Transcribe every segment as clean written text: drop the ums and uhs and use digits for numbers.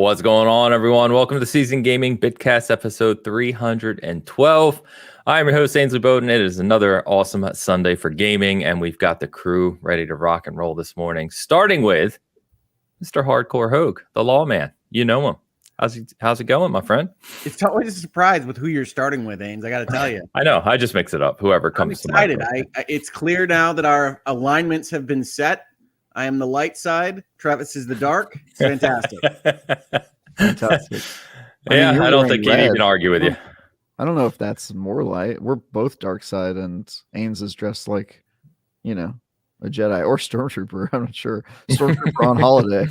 What's going on, everyone? Welcome to the Season Gaming Bitcast episode 312. I'm your host, Ainsley Bowden. It is another awesome Sunday for gaming, and we've got the crew ready to rock and roll this morning, starting with Mr. Hardcore Hogue, the lawman. You know him. How's it going, my friend? It's always a surprise with who you're starting with, Ains. I got to tell you. I know. I just mix it up. Whoever comes I'm excited. It's clear now that our alignments have been set. I am the light side. Travis is the dark. It's fantastic. Fantastic. I don't think he'd even argue with you. I don't know if that's more light. We're both dark side, and Ains is dressed like, a Jedi or Stormtrooper. I'm not sure. Stormtrooper on holiday.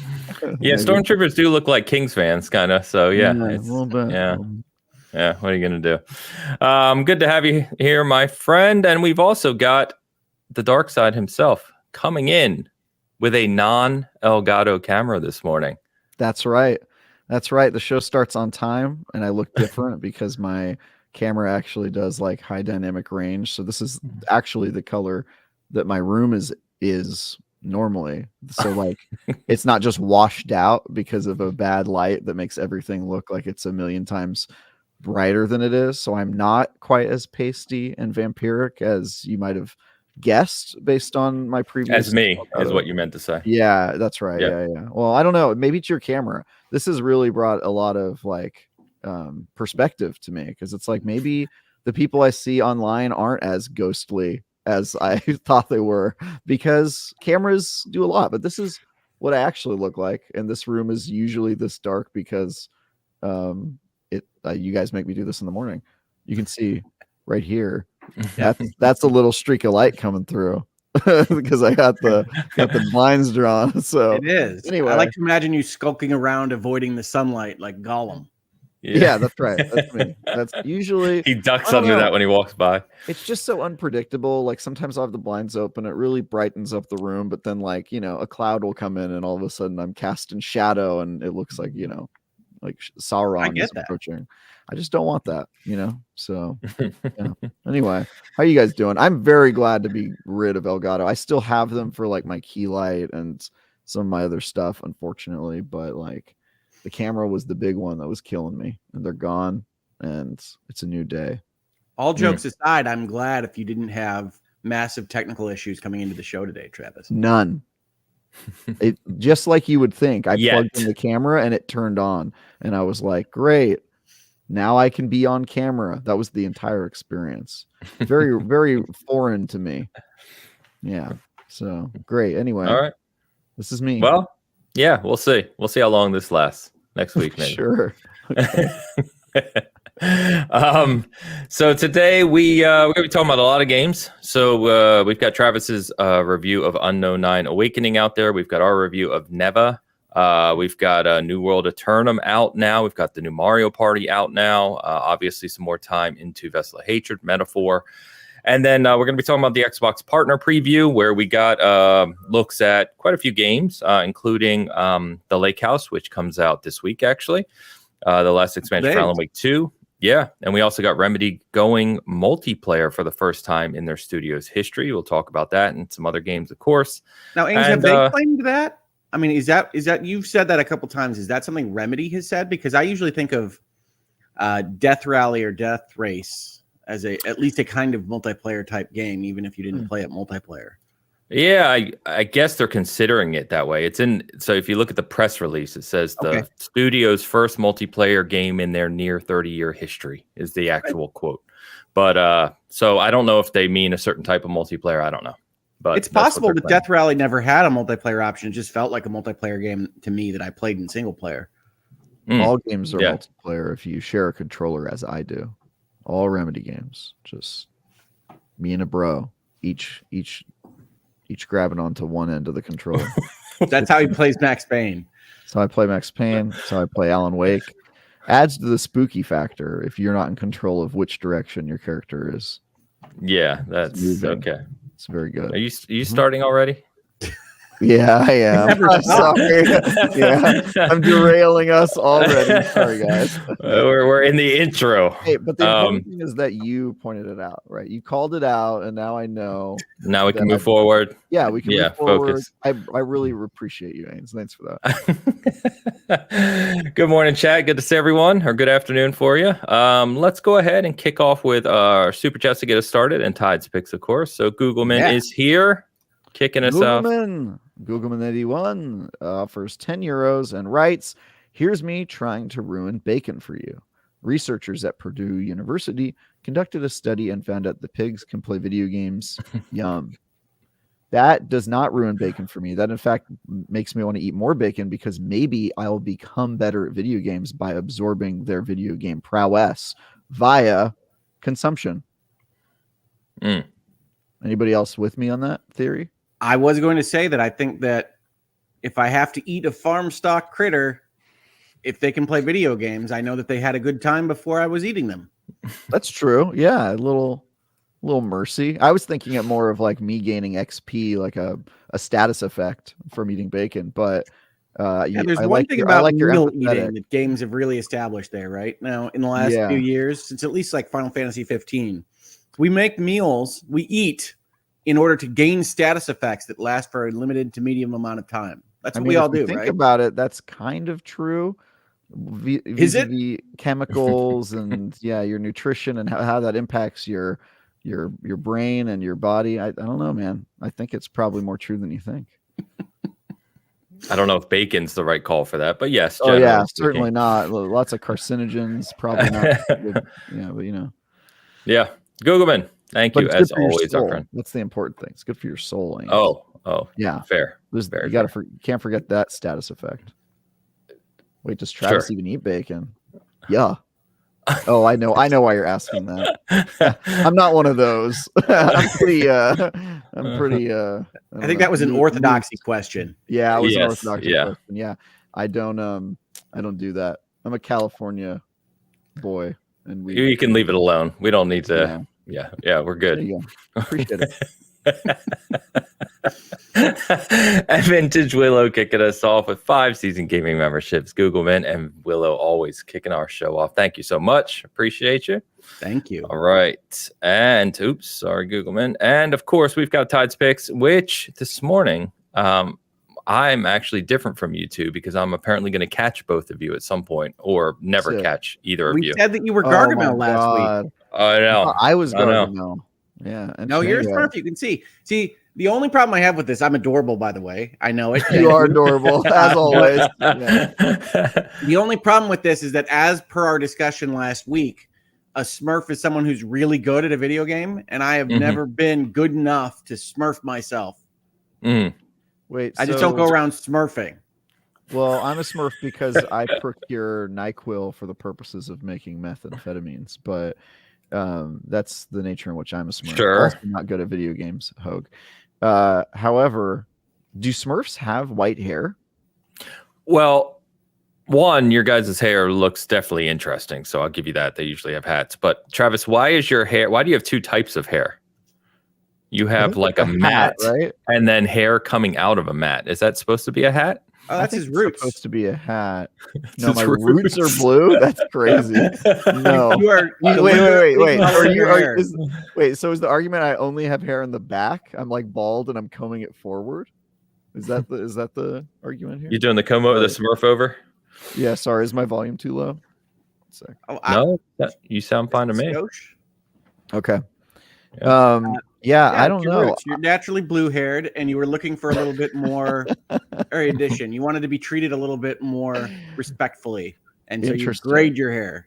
Yeah, Stormtroopers do look like Kings fans, kind of. So, yeah. A little bit. Yeah. Yeah, what are you going to do? Good to have you here, my friend. And we've also got the dark side himself coming in with a non-Elgato camera this morning. That's right. The show starts on time, and I look different because my camera actually does like high dynamic range. So this is actually the color that my room is normally. So like it's not just washed out because of a bad light that makes everything look like it's a million times brighter than it is. So I'm not quite as pasty and vampiric as you might have guessed based on my previous. As me is what you meant to say. Yeah, that's right. Yeah. Well, I don't know. Maybe it's your camera. This has really brought a lot of like perspective to me, because it's like maybe the people I see online aren't as ghostly as I thought they were, because cameras do a lot, but this is what I actually look like. And this room is usually this dark because you guys make me do this in the morning. You can see right here. That's a little streak of light coming through because I got the blinds drawn. So it is. Anyway, I like to imagine you skulking around, avoiding the sunlight like Gollum. Yeah, that's right. That's me. That's usually he ducks under that when he walks by. It's just so unpredictable. Like sometimes I'll have the blinds open, it really brightens up the room, but then like, a cloud will come in and all of a sudden I'm cast in shadow and it looks like, like Sauron is approaching. I just don't want that, So anyway, how are you guys doing? I'm very glad to be rid of Elgato. I still have them for like my key light and some of my other stuff, unfortunately, but like the camera was the big one that was killing me, and they're gone, and it's a new day. All jokes aside, I'm glad if you didn't have massive technical issues coming into the show today, Travis. None. It just like you would think. I plugged in the camera and it turned on, and I was like, great. Now I can be on camera. That was the entire experience. Very, very foreign to me. Yeah. So great. Anyway. All right. This is me. Well, yeah, we'll see. We'll see how long this lasts next week, maybe. Sure. Okay. So today we're going to be talking about a lot of games. So we've got Travis's review of Unknown 9 Awakening out there. We've got our review of Neva. We've got New World Eternum out now. We've got the new Mario Party out now. Obviously, some more time into Vessel of Hatred, Metaphor. And then we're going to be talking about the Xbox Partner Preview, where we got looks at quite a few games, including The Lake House, which comes out this week, actually. The last expansion for Alan Wake 2. Yeah, and we also got Remedy going multiplayer for the first time in their studio's history. We'll talk about that and some other games, of course. Now, Ains, have they claimed that? I mean, is that you've said that a couple times? Is that something Remedy has said? Because I usually think of Death Rally or Death Race as at least a kind of multiplayer type game, even if you didn't play it multiplayer. Yeah, I guess they're considering it that way. So if you look at the press release, it says the studio's first multiplayer game in their near 30-year history is the actual quote. But so I don't know if they mean a certain type of multiplayer. I don't know. But it's possible that Death Rally never had a multiplayer option. It just felt like a multiplayer game to me that I played in single player. All games are multiplayer if you share a controller, as I do. All Remedy games, just me and a bro, each grabbing onto one end of the controller. That's how he plays Max Payne. That's how I play Max Payne. That's how I play Alan Wake. Adds to the spooky factor if you're not in control of which direction your character is. Yeah, that's okay. It's very good. Are you starting already? Yeah, I am. I'm sorry. Yeah, I'm derailing us already. Sorry, guys. We're in the intro. Hey, but the important thing is that you pointed it out, right? You called it out, and now I know. Now we can move forward. Yeah, we can move forward. Focus. I really appreciate you, Ains. Thanks for that. Good morning, chat. Good to see everyone, or good afternoon for you. Let's go ahead and kick off with our super chats to get us started, and Tides picks, of course. So Googleman is here, kicking us off. Googleman81 offers 10 euros and writes, "Here's me trying to ruin bacon for you. Researchers at Purdue University conducted a study and found out the pigs can play video games. Yum." That does not ruin bacon for me. That, in fact, makes me want to eat more bacon because maybe I'll become better at video games by absorbing their video game prowess via consumption. Anybody else with me on that theory? I was going to say that I think that if I have to eat a farm stock critter, if they can play video games, I know that they had a good time before I was eating them. That's true. Yeah, a little mercy. I was thinking it more of like me gaining XP, like a status effect from eating bacon. But there's one thing about meal eating that games have really established there, right? Now, in the last few years, since at least like Final Fantasy 15, we make meals, we eat in order to gain status effects that last for a limited to medium amount of time. That's what we all do, right? Think about it. That's kind of true. Is it? The chemicals and your nutrition and how that impacts your brain and your body. I don't know, man. I think it's probably more true than you think. I don't know if bacon's the right call for that, but yes. Oh yeah, certainly not. Lots of carcinogens, probably not good. Yeah, but Yeah. Googleman, thank you as always, our friend. That's the important thing. It's good for your soul. Ains. Oh, yeah. Fair. Can't forget that status effect. Wait, does Travis even eat bacon? Yeah. Oh, I know why you're asking that. I'm not one of those. I'm pretty I think that was an orthodoxy question. Yeah, it was an orthodoxy question. Yeah. I don't do that. I'm a California boy, and you can leave it alone. We don't need to. Yeah, we're good. There you go. Appreciate it. And Vintage Willow kicking us off with 5 season gaming memberships. Googleman and Willow always kicking our show off. Thank you so much. Appreciate you. Thank you. All right. And Googleman. And of course, we've got Tides Picks, which this morning I'm actually different from you two because I'm apparently going to catch both of you at some point or never catch either of you. We said that you were Gargamel last week. I know. I was Gargamel. Yeah. No, you're smart. You can see. The only problem I have with this, I'm adorable, by the way. I know it. You are adorable, as always. Yeah. The only problem with this is that, as per our discussion last week, a Smurf is someone who's really good at a video game, and I have never been good enough to Smurf myself. Wait, I just don't go around Smurfing. Well, I'm a Smurf because I procure NyQuil for the purposes of making methamphetamines, but that's the nature in which I'm a Smurf. Sure. Also not good at video games, Hogue. However, do Smurfs have white hair? Well, one, your guys' hair looks definitely interesting, so I'll give you that. They usually have hats. But Travis, why do you have 2 types of hair? You have like a mat, right? And then hair coming out of a mat. Is that supposed to be a hat? Oh, that's his roots. Supposed to be a hat. No, my roots are blue. That's crazy. No. Wait. So is the argument I only have hair in the back? I'm like bald and I'm combing it forward. Is that the argument here? You doing the comb over, the Smurf over? Yeah. Sorry, is my volume too low? No, you sound fine to me. Okay. Yeah. I don't know. Roots. You're naturally blue-haired, and you were looking for a little bit more erudition. You wanted to be treated a little bit more respectfully, and so you grayed your hair.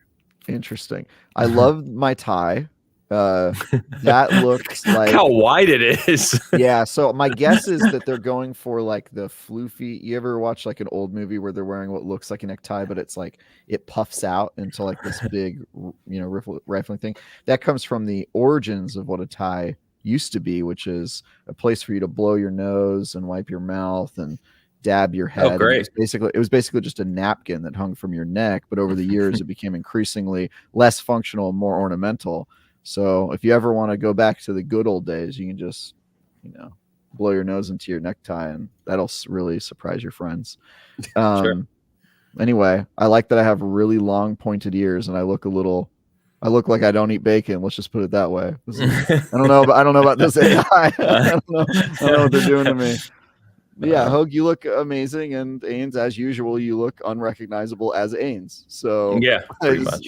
Interesting. I love my tie. That looks like how wide it is. Yeah. So my guess is that they're going for like the floofy. You ever watch like an old movie where they're wearing what looks like a necktie, but it's like it puffs out into like this big, rifling thing? That comes from the origins of what a tie used to be, which is a place for you to blow your nose and wipe your mouth and dab your head. Oh, great. It was basically just a napkin that hung from your neck, but over the years it became increasingly less functional and more ornamental. So if you ever want to go back to the good old days, you can just, blow your nose into your necktie, and that'll really surprise your friends. Sure. Anyway, I like that I have really long pointed ears, and I look like I don't eat bacon. Let's just put it that way. I don't know about this AI. I don't know what they're doing to me. Yeah, Hogue, you look amazing, and Ains, as usual, you look unrecognizable as Ains. So yeah, pretty much.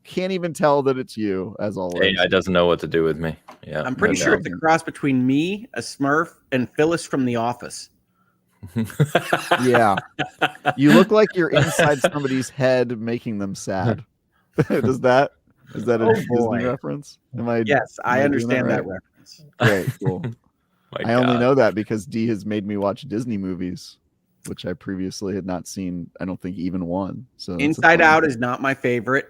Can't even tell that it's you, as always. AI doesn't know what to do with me. Yeah, I'm pretty sure it's a cross between me, a Smurf, and Phyllis from The Office. Yeah, you look like you're inside somebody's head, making them sad. Is that a Disney reference? Yes, I understand that reference. Great, cool. I only know that because D has made me watch Disney movies, which I previously had not seen. I don't think even one. So Inside Out is not my favorite.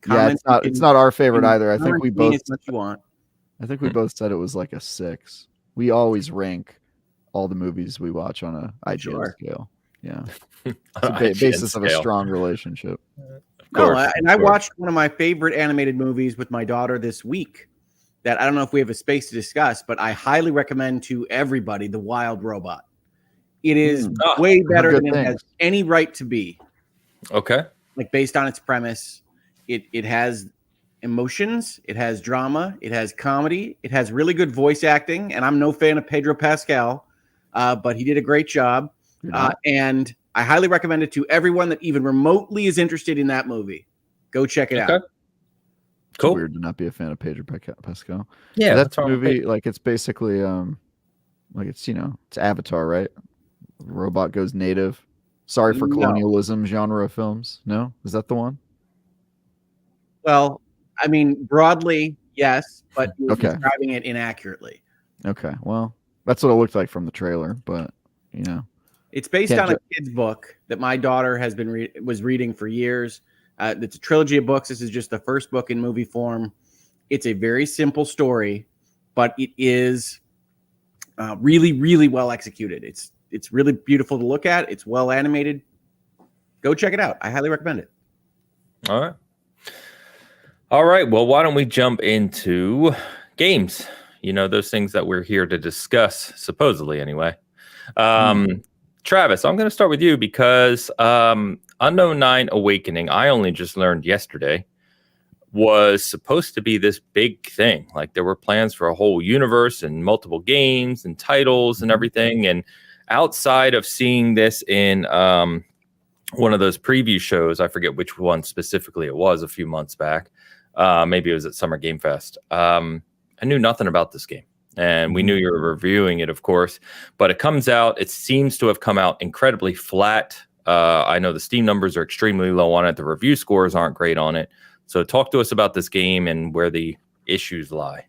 Yeah, it's not our favorite either. I think we both. What you want. I think we both said it was like a 6. We always rank all the movies we watch on a IGN scale. Yeah, it's a basis of a strong relationship. I watched one of my favorite animated movies with my daughter this week. That I don't know if we have a space to discuss, but I highly recommend to everybody The Wild Robot. It is way better than it has any right to be. Okay. Like based on its premise, it has emotions, it has drama, it has comedy, it has really good voice acting, and I'm no fan of Pedro Pascal, but he did a great job. And I highly recommend it to everyone that even remotely is interested in that movie. Go check it out. Cool. It's weird to not be a fan of Pedro Pascal. Yeah, that's a movie. Like it's basically like it's it's Avatar, right? Robot goes native. Sorry for colonialism genre of films. No, is that the one? Well, I mean, broadly, yes, but you're describing it inaccurately. Okay, well, that's what it looked like from the trailer, but it's based on a kid's book that my daughter has been was reading for years. It's a trilogy of books. This is just the first book in movie form. It's a very simple story, but it is really, really well executed. It's really beautiful to look at. It's well animated. Go check it out. I highly recommend it. All right. Well, why don't we jump into games? Those things that we're here to discuss, supposedly anyway. Travis, I'm going to start with you because Unknown 9 Awakening, I only just learned yesterday, was supposed to be this big thing. Like there were plans for a whole universe and multiple games and titles and everything. And outside of seeing this in one of those preview shows, I forget which one specifically it was a few months back. Maybe it was at Summer Game Fest. I knew nothing about this game. And we knew you were reviewing it, of course, but it comes out. It seems to have come out incredibly flat. I know the Steam numbers are extremely low on it. The review scores aren't great on it. So talk to us about this game and where the issues lie.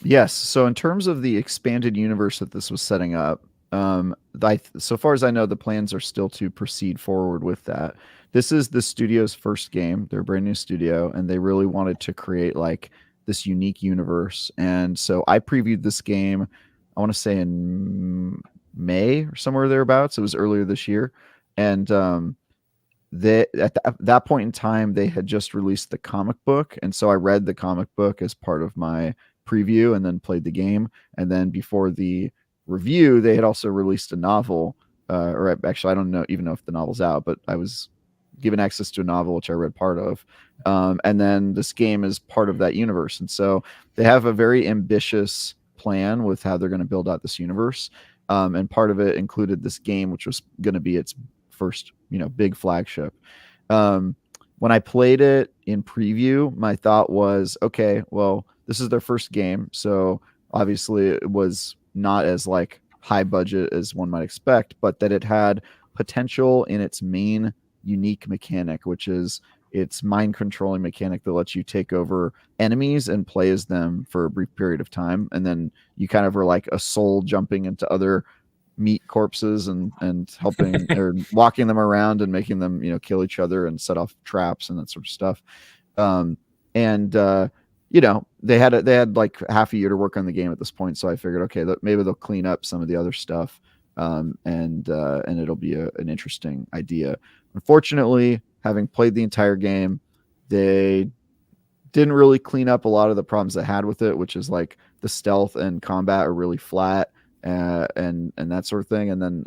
Yes. So in terms of the expanded universe that this was setting up, so far as I know, the plans are still to proceed forward with that. This is the studio's first game. They're a brand new studio, and they really wanted to create like this unique universe. And so I previewed this game, I want to say in May or somewhere thereabouts. It was earlier this year. And at that point in time, they had just released the comic book. And so I read the comic book as part of my preview and then played the game. And then before the review, they had also released a novel, or actually, I don't even know if the novel's out, but I was given access to a novel, which I read part of. And then this game is part of that universe. And so they have a very ambitious plan with how they're going to build out this universe. And part of it included this game, which was going to be its first, big flagship. When I played it in preview, my thought was, okay, well, this is their first game. So obviously it was not as like high budget as one might expect, but that it had potential in its main unique mechanic, which is its mind controlling mechanic that lets you take over enemies and play as them for a brief period of time. And then you kind of are like a soul jumping into other meat corpses and helping or walking them around and making them, kill each other and set off traps and that sort of stuff. They had like half a year to work on the game at this point. So I figured, okay, maybe they'll clean up some of the other stuff. And it'll be an interesting idea. Unfortunately, having played the entire game, they didn't really clean up a lot of the problems they had with it, which is like the stealth and combat are really flat, and that sort of thing. And then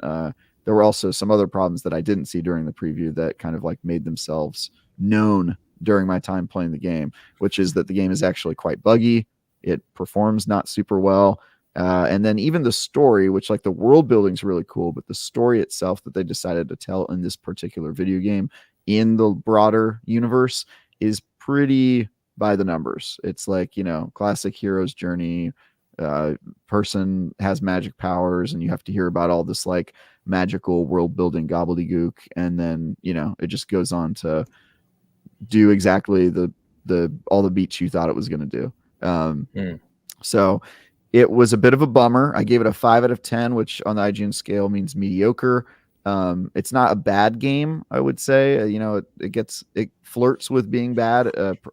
there were also some other problems that I didn't see during the preview that kind of like made themselves known during my time playing the game, which is that the game is actually quite buggy. It performs not super well. And then even the story, which like the world building is really cool, but the story itself that they decided to tell in this particular video game in the broader universe is pretty by the numbers. It's like, you know, classic hero's journey, person has magic powers and you have to hear about all this like magical world building gobbledygook. And then, you know, it just goes on to do exactly all the beats you thought it was going to do. So it was a bit of a bummer. I gave it a 5 out of 10, which on the IGN scale means mediocre. It's not a bad game, I would say. You know, it flirts with being bad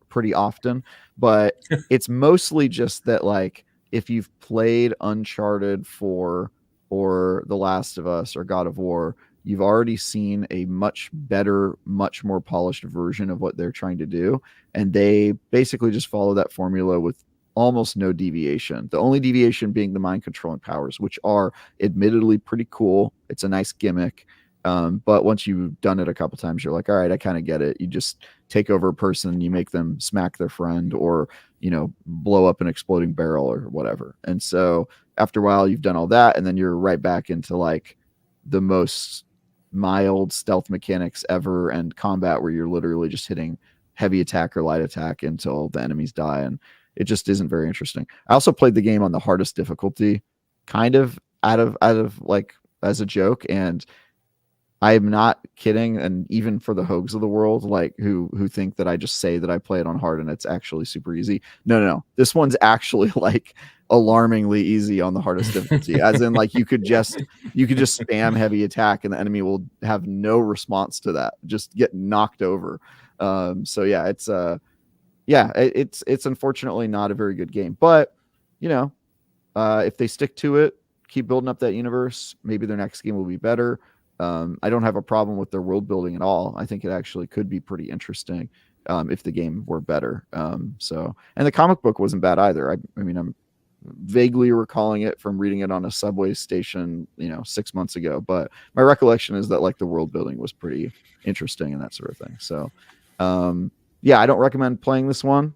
pretty often, but it's mostly just that, like, if you've played Uncharted 4 or The Last of Us or God of War, you've already seen a much better, much more polished version of what they're trying to do. And they basically just follow that formula with almost no deviation. The only deviation being the mind controlling powers, which are admittedly pretty cool. It's a nice gimmick. But once you've done it a couple times, you're like, all right, I kind of get it. You just take over a person, you make them smack their friend or, you know, blow up an exploding barrel or whatever. And so after a while, you've done all that. And then you're right back into like the most mild stealth mechanics ever and combat where you're literally just hitting heavy attack or light attack until the enemies die. And it just isn't very interesting. I also played the game on the hardest difficulty, kind of out of like as a joke. And I'm not kidding. And even for the Hogues of the world, like who think that I just say that I play it on hard and it's actually super easy. No. This one's actually like alarmingly easy on the hardest difficulty. As in, like you could just spam heavy attack and the enemy will have no response to that. Just get knocked over. So yeah, it's unfortunately not a very good game. But you know, if they stick to it, keep building up that universe, maybe their next game will be better. I don't have a problem with their world building at all. I think it actually could be pretty interesting if the game were better. And the comic book wasn't bad either. I mean, I'm vaguely recalling it from reading it on a subway station, 6 months ago. But my recollection is that like the world building was pretty interesting and that sort of thing. So, yeah, I don't recommend playing this one.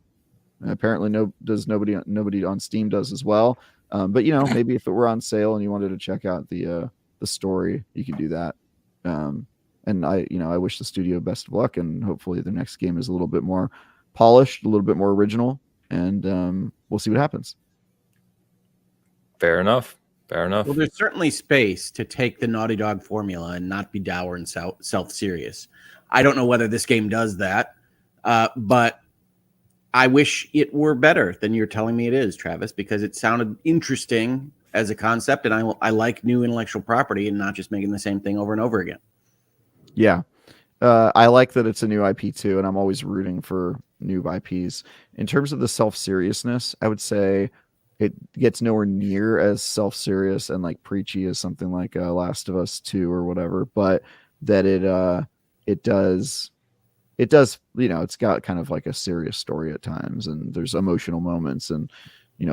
Apparently, nobody on Steam does as well. But maybe if it were on sale and you wanted to check out the story, you can do that. And I wish the studio best of luck, and hopefully the next game is a little bit more polished, a little bit more original, and we'll see what happens. Fair enough. Well, there's certainly space to take the Naughty Dog formula and not be dour and self-serious. I don't know whether this game does that, but I wish it were better than you're telling me it is, Travis, because it sounded interesting as a concept, and I like new intellectual property and not just making the same thing over and over again. Yeah. I like that it's a new IP too, and I'm always rooting for new IPs. In terms of the self-seriousness, I would say it gets nowhere near as self-serious and like preachy as something like Last of Us 2 or whatever, but that it does, it's got kind of like a serious story at times, and there's emotional moments and,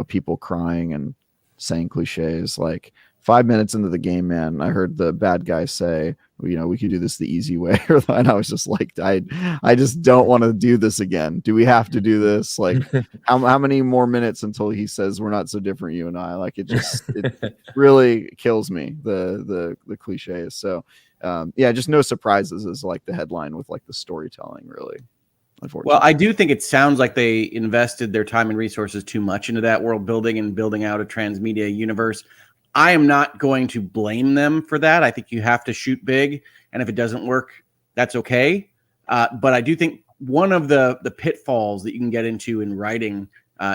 people crying and saying cliches. Like 5 minutes into the game, man, I heard the bad guy say, we could do this the easy way. And I was just like, I just don't want to do this again. Do we have to do this? Like how many more minutes until he says we're not so different, you and I? Like it really kills me, the cliches. So yeah, just no surprises is like the headline with like the storytelling, really. Unfortunately. Well, I do think it sounds like they invested their time and resources too much into that world building and building out a transmedia universe. I am not going to blame them for that. I think you have to shoot big, and if it doesn't work, that's okay. But I do think one of the pitfalls that you can get into in writing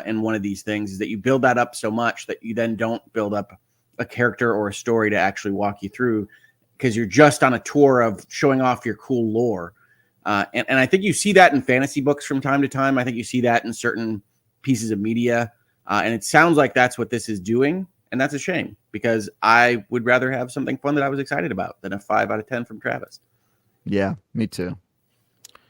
in one of these things is that you build that up so much that you then don't build up a character or a story to actually walk you through, because you're just on a tour of showing off your cool lore. And I think you see that in fantasy books from time to time. I think you see that in certain pieces of media. And it sounds like that's what this is doing. And that's a shame, because I would rather have something fun that I was excited about than a 5 out of 10 from Travis. Yeah, me too.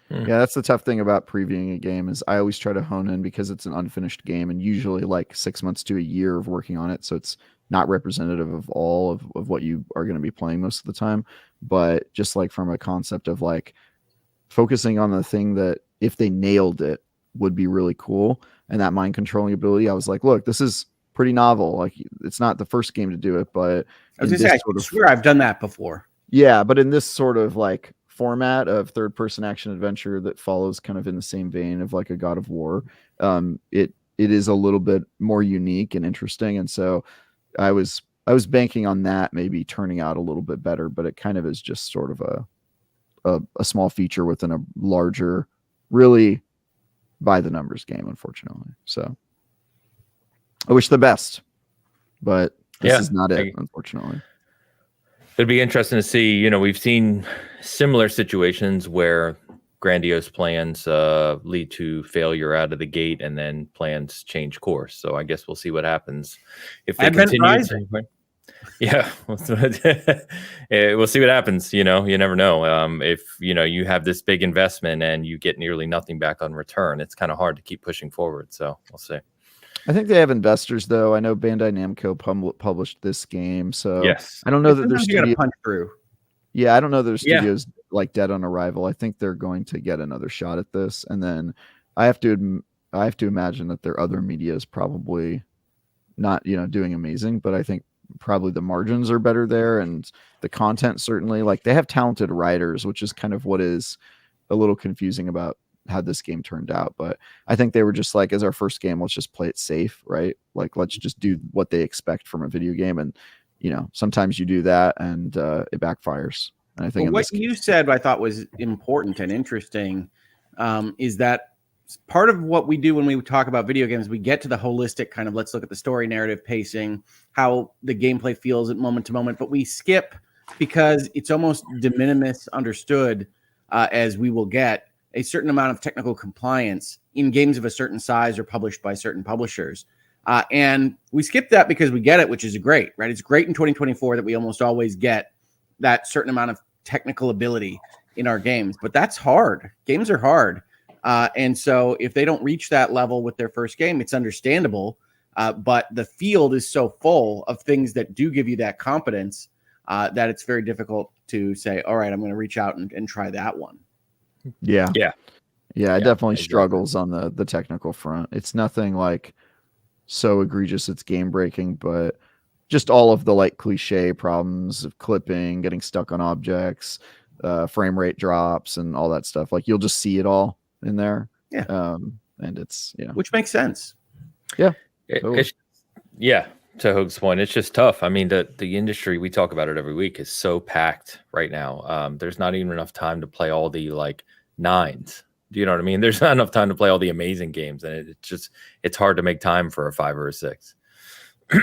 Yeah, that's the tough thing about previewing a game is I always try to hone in because it's an unfinished game and usually like 6 months to a year of working on it. So it's not representative of all of what you are going to be playing most of the time, but just like from a concept of like focusing on the thing that if they nailed it would be really cool. And that mind controlling ability, I was like, look, this is pretty novel. Like it's not the first game to do it, but I was gonna say, I swear I've done that before. Yeah, but in this sort of like format of third person action adventure that follows kind of in the same vein of like a God of War, it is a little bit more unique and interesting. And so I was banking on that maybe turning out a little bit better, but it kind of is just sort of a small feature within a larger, really by the numbers game, unfortunately. So I wish the best, but this is not it, unfortunately. It'd be interesting to see, you know, we've seen similar situations where grandiose plans lead to failure out of the gate and then plans change course. So I guess we'll see what happens if they continue. Yeah, we'll see what happens. You know, you never know. If, you know, you have this big investment and you get nearly nothing back on return, it's kind of hard to keep pushing forward. So we'll see. I think they have investors, though. I know Bandai Namco published this game, so yes, I don't know that there's studio punch through. Yeah, I don't know their studios like dead on arrival. I think they're going to get another shot at this, and then I have to imagine that their other media is probably not, you know, doing amazing, but I think probably the margins are better there, and the content certainly. Like they have talented writers, which is kind of what is a little confusing about how this game turned out. But I think they were just like, as our first game, let's just play it safe, right? Like let's just do what they expect from a video game, and you know, sometimes you do that and it backfires. And I think what you said I thought was important and interesting is that part of what we do when we talk about video games, we get to the holistic kind of, let's look at the story, narrative, pacing, how the gameplay feels at moment to moment, but we skip, because it's almost de minimis understood as we will get a certain amount of technical compliance in games of a certain size or published by certain publishers. And we skip that because we get it, which is great, right? It's great in 2024 that we almost always get that certain amount of technical ability in our games, but that's hard. Games are hard. And so if they don't reach that level with their first game, it's understandable. But the field is so full of things that do give you that competence that it's very difficult to say, all right, I'm going to reach out and try that one. Yeah. It definitely exactly. struggles on the technical front. It's nothing like so egregious it's game breaking, but just all of the like cliche problems of clipping, getting stuck on objects, frame rate drops, and all that stuff. Like you'll just see it all in there. Yeah. And it's which makes sense. Yeah. To Hoag's point, it's just tough. I mean, the industry, we talk about it every week, is so packed right now. There's not even enough time to play all the like 9s. Do you know what I mean? There's not enough time to play all the amazing games, and it's hard to make time for a 5 or a 6.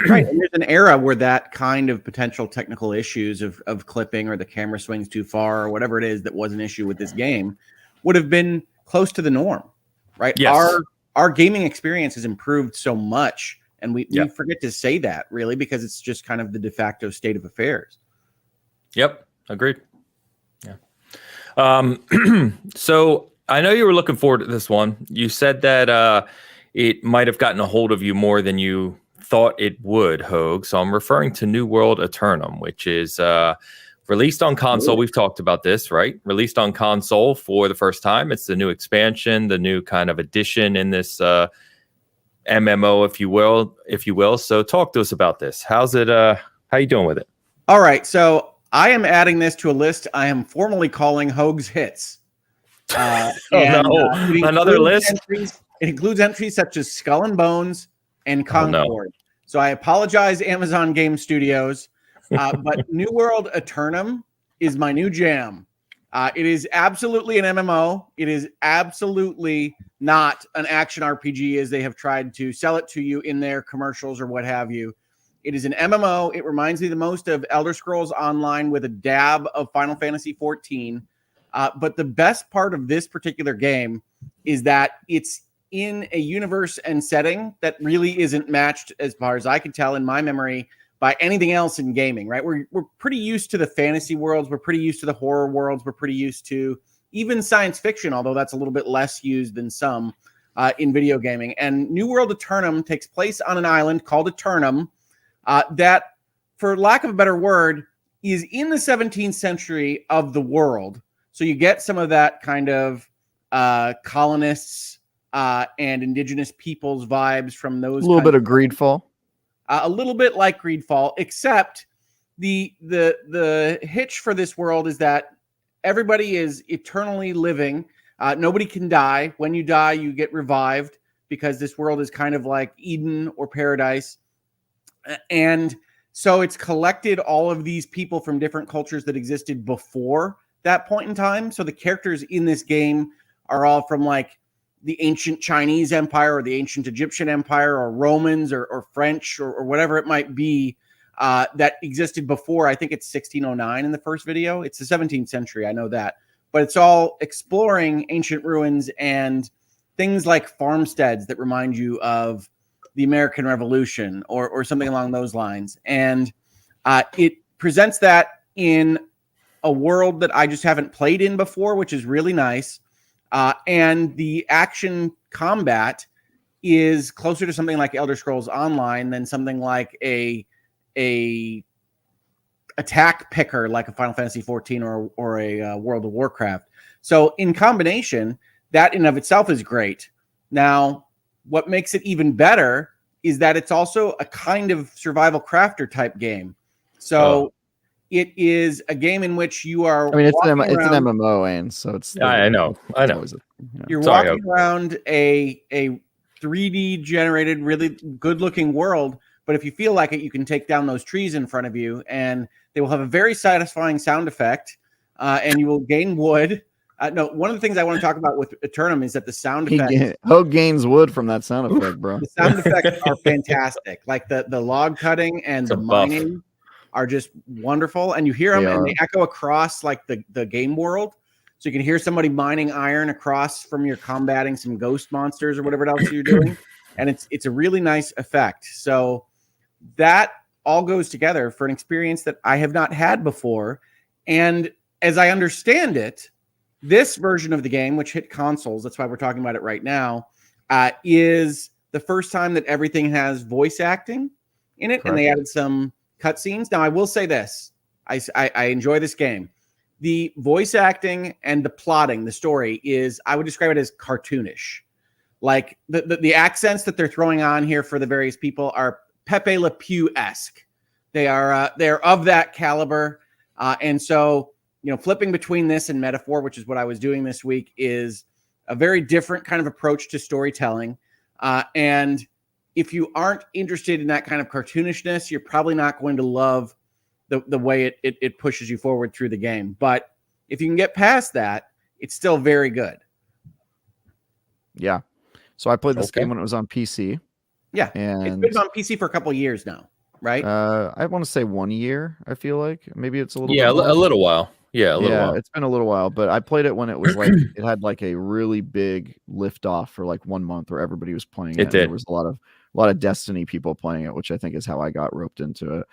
Right. And there's an era where that kind of potential technical issues of clipping or the camera swings too far or whatever it is that was an issue with this game would have been close to the norm, right? Yes. Our gaming experience has improved so much, and we forget to say that, really, because it's just kind of the de facto state of affairs. Yep. Agreed. Yeah. So I know you were looking forward to this one. You said that it might have gotten a hold of you more than you thought it would, Hoag. So I'm referring to New World Eternum, which is released on console. We've talked about this, right? Released on console for the first time. It's the new expansion, the new kind of addition in this MMO, if you will. So talk to us about this. How's it? How you doing with it? All right. So I am adding this to a list I am formally calling Hoag's Hits. Another list? It includes entries such as Skull and Bones and Concord. So I apologize, Amazon Game Studios, but New World Eternum is my new jam. It is absolutely an MMO. It is absolutely not an action RPG as they have tried to sell it to you in their commercials or what have you. It is an MMO. It reminds me the most of Elder Scrolls Online with a dab of Final Fantasy XIV. But the best part of this particular game is that it's in a universe and setting that really isn't matched, as far as I can tell in my memory, by anything else in gaming, right? We're pretty used to the fantasy worlds. We're pretty used to the horror worlds. We're pretty used to even science fiction, although that's a little bit less used than some in video gaming. And New World Eternum takes place on an island called Eternum that, for lack of a better word, is in the 17th century of the world. So you get some of that kind of colonists and indigenous peoples vibes from those. A little bit of Greedfall. A little bit like Greedfall, except the hitch for this world is that everybody is eternally living. Nobody can die. When you die, you get revived, because this world is kind of like Eden or paradise. And so it's collected all of these people from different cultures that existed before that point in time. So the characters in this game are all from like the ancient Chinese Empire or the ancient Egyptian Empire or Romans or French or whatever it might be that existed before. I think it's 1609 in the first video. It's the 17th century. I know that. But it's all exploring ancient ruins and things like farmsteads that remind you of the American Revolution or something along those lines. And it presents that in a world that I just haven't played in before, which is really nice. And the action combat is closer to something like Elder Scrolls Online than something like a attack picker like a Final Fantasy 14 or a World of Warcraft. So in combination, that in of itself is great. Now, what makes it even better is that it's also a kind of survival crafter type game. So it is a game in which you are. I mean, it's an MMO, and so it's. I know. You're walking around a 3D generated, really good looking world. But if you feel like it, you can take down those trees in front of you, and they will have a very satisfying sound effect, and you will gain wood. No, one of the things I want to talk about with Eternum is that the sound effects. Hogue gains wood from that sound effect, bro. The sound effects are fantastic. Like the log cutting and the mining are just wonderful. And you hear them and they echo across like the game world. So you can hear somebody mining iron across from your combating some ghost monsters or whatever else you're doing. And it's a really nice effect. So that all goes together for an experience that I have not had before. And as I understand it, this version of the game, which hit consoles, that's why we're talking about it right now, is the first time that everything has voice acting in it. Correct. And they added some cutscenes. Now, I will say this. I enjoy this game. The voice acting and the plotting, the story is, I would describe it as cartoonish. Like the accents that they're throwing on here for the various people are Pepe Le Pew-esque. They're of that caliber. And so, you know, flipping between this and metaphor, which is what I was doing this week, is a very different kind of approach to storytelling. And if you aren't interested in that kind of cartoonishness, you're probably not going to love the way it pushes you forward through the game. But if you can get past that, it's still very good. Yeah. So I played this game when it was on PC. Yeah. And it's been on PC for a couple of years now, right? I want to say 1 year, I feel like. Maybe it's a little bit a little while. Yeah, a little while. It's been a little while, but I played it when it was like it had like a really big lift off for like 1 month where everybody was playing it. It did. There was a lot of Destiny people playing it, which I think is how I got roped into it.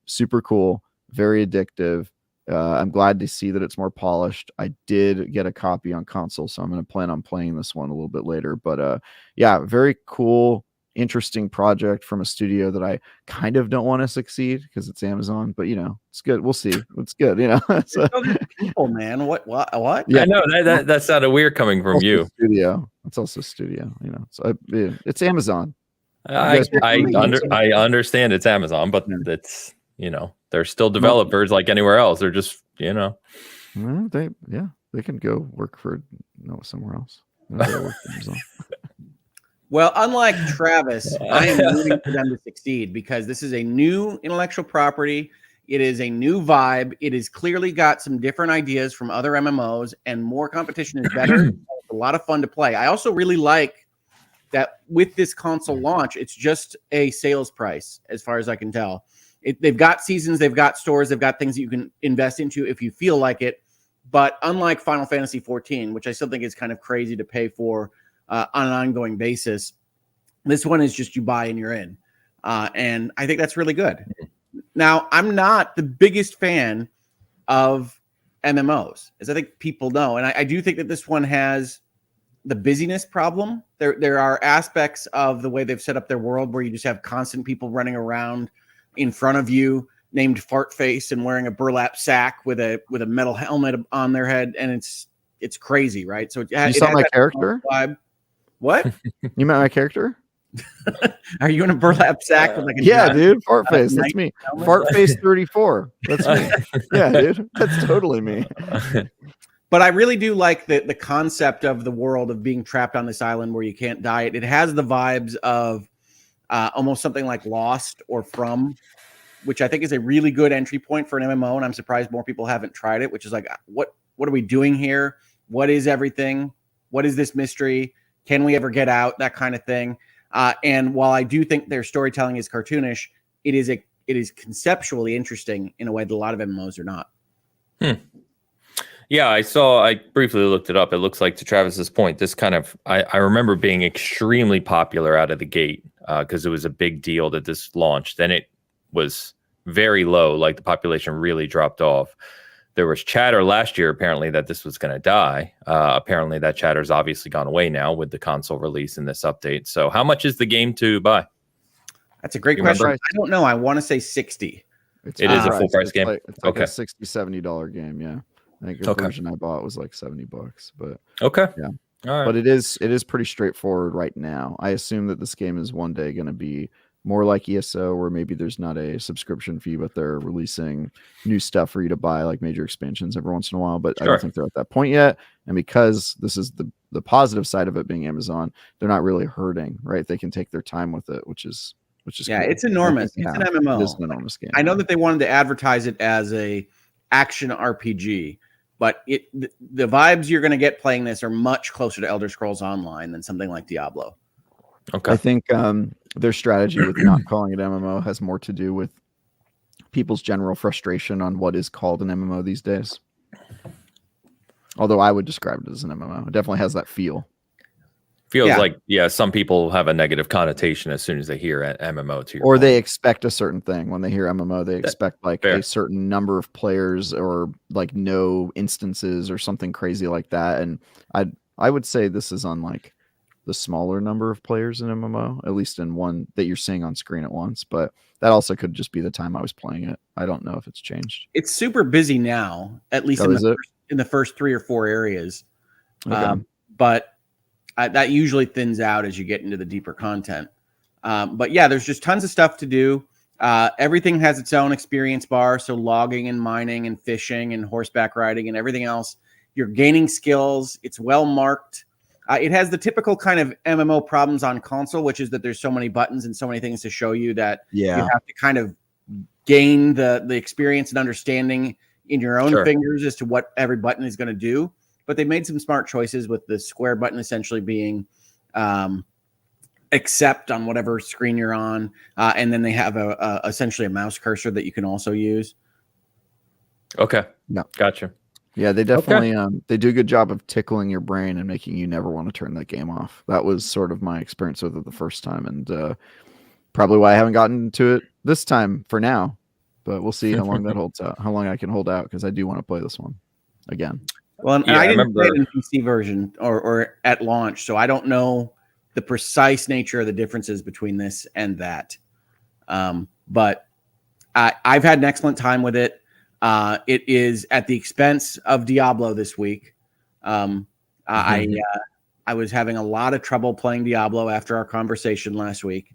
Super cool, very addictive. I'm glad to see that it's more polished. I did get a copy on console, so I'm going to plan on playing this one a little bit later. But yeah, very cool, interesting project from a studio that I kind of don't want to succeed because it's Amazon, but you know, it's good. We'll see. It's good, you know. So, people, man, what? Yeah, I know that sounded weird coming from you. Studio. It's also studio, you know. So it's Amazon. I understand it's Amazon, but it's, you know, they're still developers like anywhere else. They're just, you know, well, they can go work for somewhere else. Well, unlike Travis, I am rooting for them to succeed because this is a new intellectual property. It is a new vibe. It has clearly got some different ideas from other MMOs, and more competition is better. It's a lot of fun to play. I also really like that with this console launch, it's just a sales price, as far as I can tell. They've got seasons, they've got stores, they've got things that you can invest into if you feel like it. But unlike Final Fantasy 14, which I still think is kind of crazy to pay for on an ongoing basis, this one is just you buy and you're in. And I think that's really good. Now, I'm not the biggest fan of MMOs, as I think people know. And I do think that this one has the busyness problem. There are aspects of the way they've set up their world where you just have constant people running around in front of you named Fart Face and wearing a burlap sack with a metal helmet on their head, and it's crazy, right? So you saw my character vibe. What? You met my character? Are you in a burlap sack with like a yeah, dude? Fart Face, that's me. helmet? Fart Face 34. That's me. Yeah, dude, that's totally me. But I really do like the concept of the world of being trapped on this island where you can't die. It has the vibes of almost something like Lost or From, which I think is a really good entry point for an MMO. And I'm surprised more people haven't tried it, which is like, what are we doing here? What is everything? What is this mystery? Can we ever get out? That kind of thing. And while I do think their storytelling is cartoonish, it is conceptually interesting in a way that a lot of MMOs are not. Yeah, I briefly looked it up. It looks like, to Travis's point, this kind of, I remember being extremely popular out of the gate because it was a big deal that this launched. Then it was very low, like the population really dropped off. There was chatter last year, apparently, that this was going to die. Apparently, that chatter's obviously gone away now with the console release and this update. So how much is the game to buy? That's a great question. I don't know. I want to say 60. It is a full price game? It's like a $60, $70 game, yeah. I think the version I bought was like $70, but yeah. All right. But it is pretty straightforward right now. I assume that this game is one day going to be more like ESO, where maybe there's not a subscription fee, but they're releasing new stuff for you to buy, like major expansions every once in a while. But I don't think they're at that point yet. And because this is the positive side of it being Amazon, they're not really hurting, right? They can take their time with it, which is yeah, cool. It's enormous. It's an MMO. It is an enormous game. I know that they wanted to advertise it as a action RPG. But the vibes you're going to get playing this are much closer to Elder Scrolls Online than something like Diablo. Okay. I think their strategy with not calling it MMO has more to do with people's general frustration on what is called an MMO these days. Although I would describe it as an MMO. It definitely has that feel. Feels like, some people have a negative connotation as soon as they hear MMO. Or they expect a certain thing. When they hear MMO, they expect like a certain number of players or like no instances or something crazy like that. And I would say this is on like the smaller number of players in MMO, at least in one that you're seeing on screen at once. But that also could just be the time I was playing it. I don't know if it's changed. It's super busy now, at least in the first 3 or 4 areas. Okay. But that usually thins out as you get into the deeper content. But yeah, there's just tons of stuff to do. Everything has its own experience bar. So logging and mining and fishing and horseback riding and everything else. You're gaining skills. It's well marked. It has the typical kind of MMO problems on console, which is that there's so many buttons and so many things to show you that you have to kind of gain the experience and understanding in your own fingers as to what every button is going to do. But they made some smart choices with the square button essentially being accept on whatever screen you're on. And then they have essentially a mouse cursor that you can also use. Okay. No. Gotcha. Yeah, they definitely they do a good job of tickling your brain and making you never want to turn that game off. That was sort of my experience with it the first time, and probably why I haven't gotten to it this time for now. But we'll see how long that holds out, how long I can hold out, because I do want to play this one again. Well, and I didn't play it in PC version or at launch, so I don't know the precise nature of the differences between this and that. But I've had an excellent time with it. It is at the expense of Diablo this week. I was having a lot of trouble playing Diablo after our conversation last week.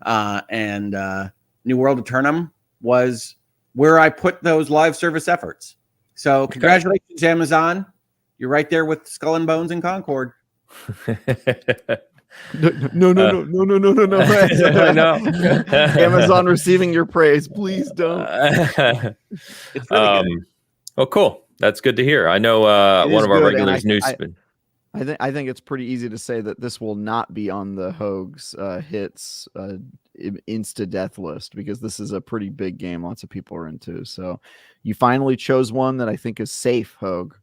And New World Eternum was where I put those live service efforts. So congratulations, Amazon. You're right there with Skull and Bones and Concord. No. I know. Amazon receiving your praise. Please don't. It's really good. Oh, cool. That's good to hear. I know one of our regulars, Newspin. I think it's pretty easy to say that this will not be on the Hogue's hits insta-death list, because this is a pretty big game lots of people are into. So you finally chose one that I think is safe, Hogue.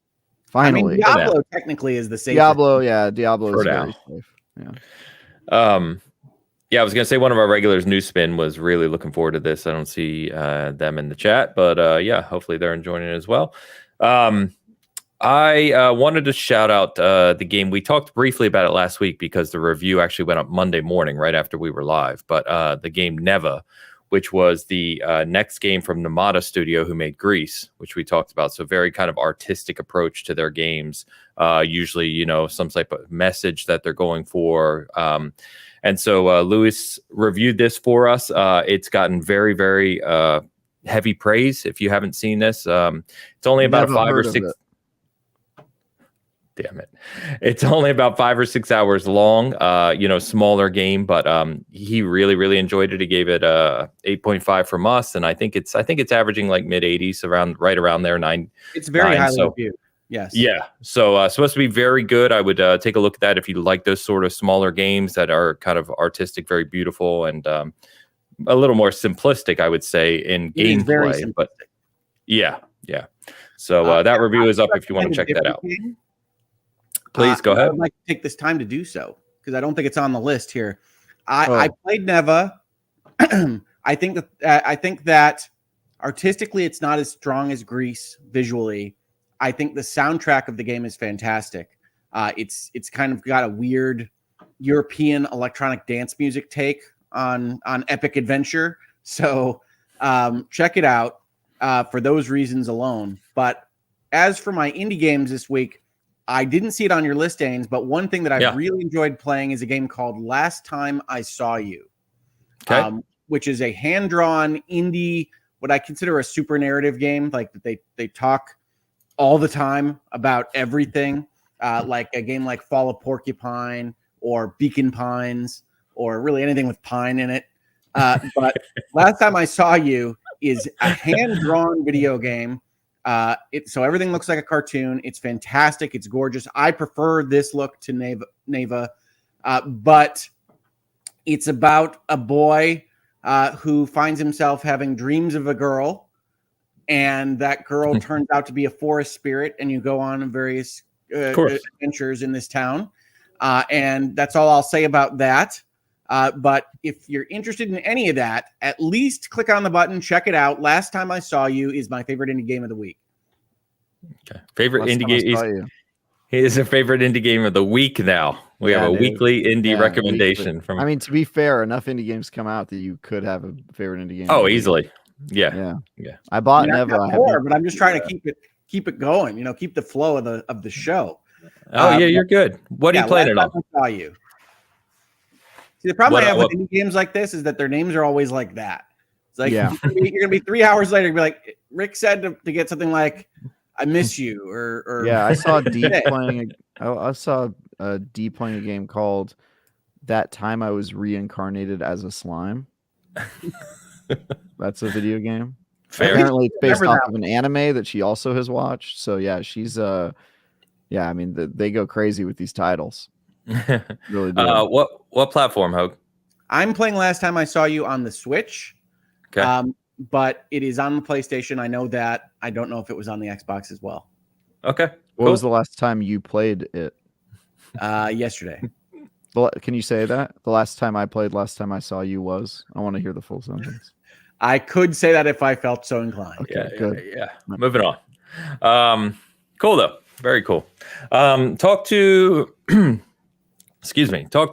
Finally. I mean, Diablo technically is the safest. Diablo is very safe. Yeah. I was gonna say one of our regulars, Newspin, was really looking forward to this. I don't see them in the chat, but hopefully they're enjoying it as well. I wanted to shout out the game. We talked briefly about it last week because the review actually went up Monday morning right after we were live. But the game Neva, which was the next game from Namada Studio, who made Grease, which we talked about. So very kind of artistic approach to their games. Usually, you know, some type of message that they're going for. And so Lewis reviewed this for us. It's gotten very, very heavy praise. If you haven't seen this, it's only about a 5 or 6. Damn it. It's only about 5 or 6 hours long, you know, smaller game, but he really, really enjoyed it. He gave it 8.5 from us. And I think it's averaging like mid 80s right around there. 9. It's very highly reviewed. Yes. Yeah. So supposed to be very good. I would take a look at that if you like those sort of smaller games that are kind of artistic, very beautiful, and a little more simplistic, I would say, in gameplay. But yeah. So that review is up if you want to check that out. Please go ahead. I would like to take this time to do so because I don't think it's on the list here. I played Neva. I think that artistically it's not as strong as Grease visually. I think the soundtrack of the game is fantastic. It's kind of got a weird European electronic dance music take on Epic Adventure. So check it out for those reasons alone. But as for my indie games this week, I didn't see it on your list, Ains, but one thing that I've really enjoyed playing is a game called Last Time I Saw You, which is a hand-drawn indie, what I consider a super narrative game. Like they talk all the time about everything, like a game like Fall of Porcupine or Beacon Pines or really anything with pine in it. But Last Time I Saw You is a hand-drawn video game. So everything looks like a cartoon. It's fantastic. It's gorgeous. I prefer this look to Neva, but it's about a boy who finds himself having dreams of a girl, and that girl turns out to be a forest spirit, and you go on various adventures in this town. And that's all I'll say about that. But if you're interested in any of that, at least click on the button, check it out. Last Time I Saw You is my favorite indie game of the week. Okay. Favorite indie game. He is a favorite indie game of the week now. We have a weekly indie recommendation from. I mean, to be fair, enough indie games come out that you could have a favorite indie game. Oh, easily. Yeah. I bought Neva. But I'm just trying to keep it going. You know, keep the flow of the show. Oh you're good. What are you playing it on? I saw you. See, the problem I have with indie games like this is that their names are always like that. It's like you're gonna be 3 hours later, be like, Rick said to get something like "I miss you" or I saw D playing. I saw D playing a game called "That Time I Was Reincarnated as a Slime." That's a video game. Fair. Apparently, it's based off of an anime that she also has watched. So yeah, she's I mean, they go crazy with these titles. Really do. What platform, Hogue? I'm playing Last Time I Saw You on the Switch. Okay. But it is on the PlayStation. I know that. I don't know if it was on the Xbox as well. Okay. What was the last time you played it? Yesterday. Well, can you say that? The last time I played, Last Time I Saw You was? I want to hear the full sentence. I could say that if I felt so inclined. Okay, good. Yeah. Moving on. Cool though. Very cool. Talk to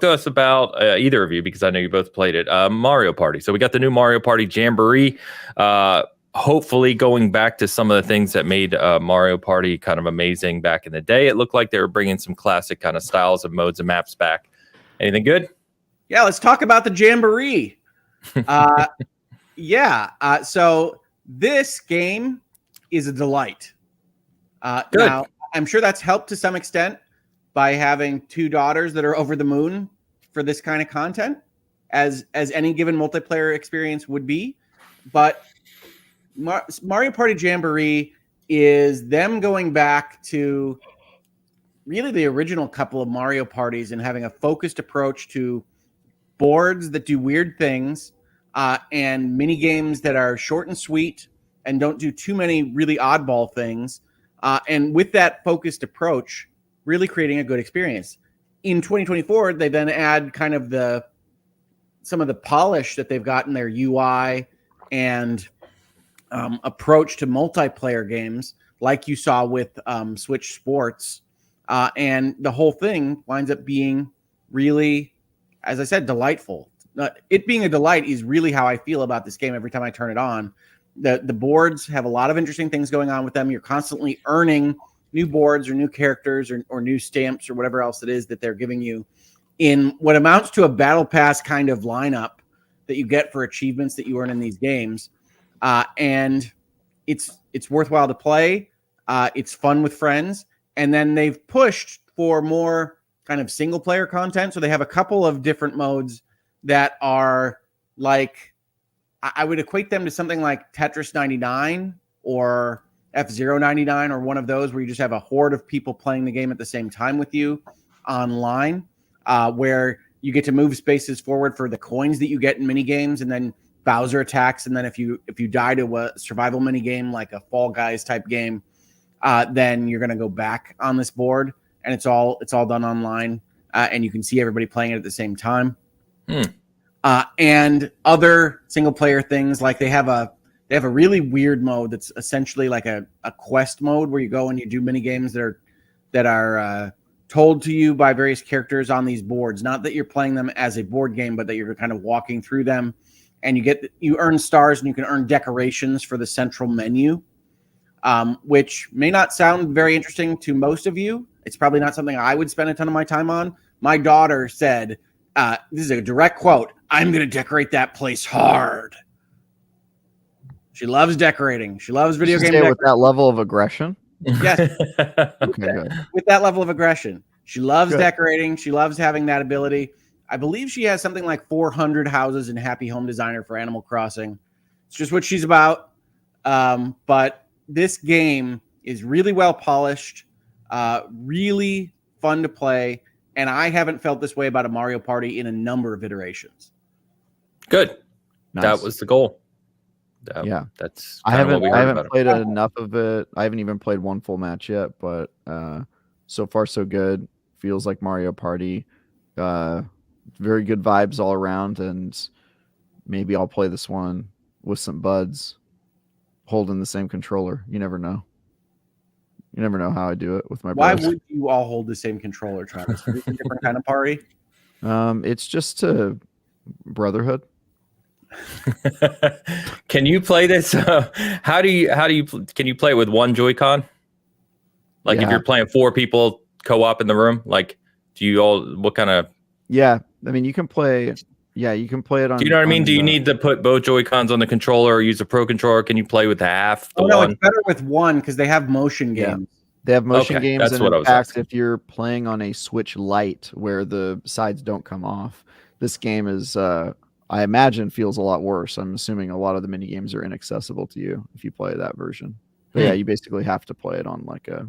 us about either of you, because I know you both played it. Mario Party. So we got the new Mario Party Jamboree. Hopefully going back to some of the things that made Mario Party kind of amazing back in the day. It looked like they were bringing some classic kind of styles of modes and maps back. Anything good? Yeah, let's talk about the Jamboree. So this game is a delight. Now, I'm sure that's helped to some extent by having two daughters that are over the moon for this kind of content, as any given multiplayer experience would be. But Mario Party Jamboree is them going back to really the original couple of Mario Parties and having a focused approach to boards that do weird things and mini games that are short and sweet and don't do too many really oddball things. And with that focused approach, really creating a good experience. In 2024, they then add kind of some of the polish that they've got in their UI and approach to multiplayer games, like you saw with Switch Sports. And the whole thing winds up being really, as I said, delightful. it being a delight is really how I feel about this game every time I turn it on. The boards have a lot of interesting things going on with them. You're constantly earning new boards or new characters or new stamps or whatever else it is that they're giving you in what amounts to a battle pass kind of lineup that you get for achievements that you earn in these games. And it's worthwhile to play. It's fun with friends. And then they've pushed for more kind of single player content. So they have a couple of different modes that are like, I would equate them to something like Tetris 99 or F-Zero 99 or one of those where you just have a horde of people playing the game at the same time with you online, where you get to move spaces forward for the coins that you get in mini games, and then Bowser attacks. And then if you die to a survival mini game, like a Fall Guys type game, then you're going to go back on this board, and it's all done online, and you can see everybody playing it at the same time. And other single player things, like they have a really weird mode that's essentially like a quest mode where you go and you do mini games that are told to you by various characters on these boards. Not that you're playing them as a board game, but that you're kind of walking through them, and you earn stars and you can earn decorations for the central menu, which may not sound very interesting to most of you. It's probably not something I would spend a ton of my time on. My daughter said, this is a direct quote, "I'm going to decorate that place hard." She loves decorating. She loves video game decorating. With that level of aggression? Yes. Okay, good. With that level of aggression. She loves decorating. She loves having that ability. I believe she has something like 400 houses in Happy Home Designer for Animal Crossing. It's just what she's about. But this game is really well polished, really fun to play, and I haven't felt this way about a Mario Party in a number of iterations. Good. Nice. That was the goal. Yeah, that's. I haven't about played enough of it. I haven't even played one full match yet, but so far so good. Feels like Mario Party. Very good vibes all around, and maybe I'll play this one with some buds, holding the same controller. You never know. You never know how I do it with my Why bros. would you all hold the same controller, Travis? Is it a different kind of party? It's just a brotherhood. Can you play this? Can you play it with one Joy-Con? Like if you're playing 4 people co-op in the room, like what kind of? Yeah, I mean you can play. Yeah, you can play it on. Do you know what I mean? Do you need to put both Joy-Cons on the controller or use a Pro Controller? Can you play with half? No, it's better with one because they have motion games. They have motion games, that's and what I in was fact, asking. if you're playing on a Switch Lite where the sides don't come off, this game is, I imagine, feels a lot worse. I'm assuming a lot of the mini games are inaccessible to you if you play that version. But yeah, you basically have to play it on like a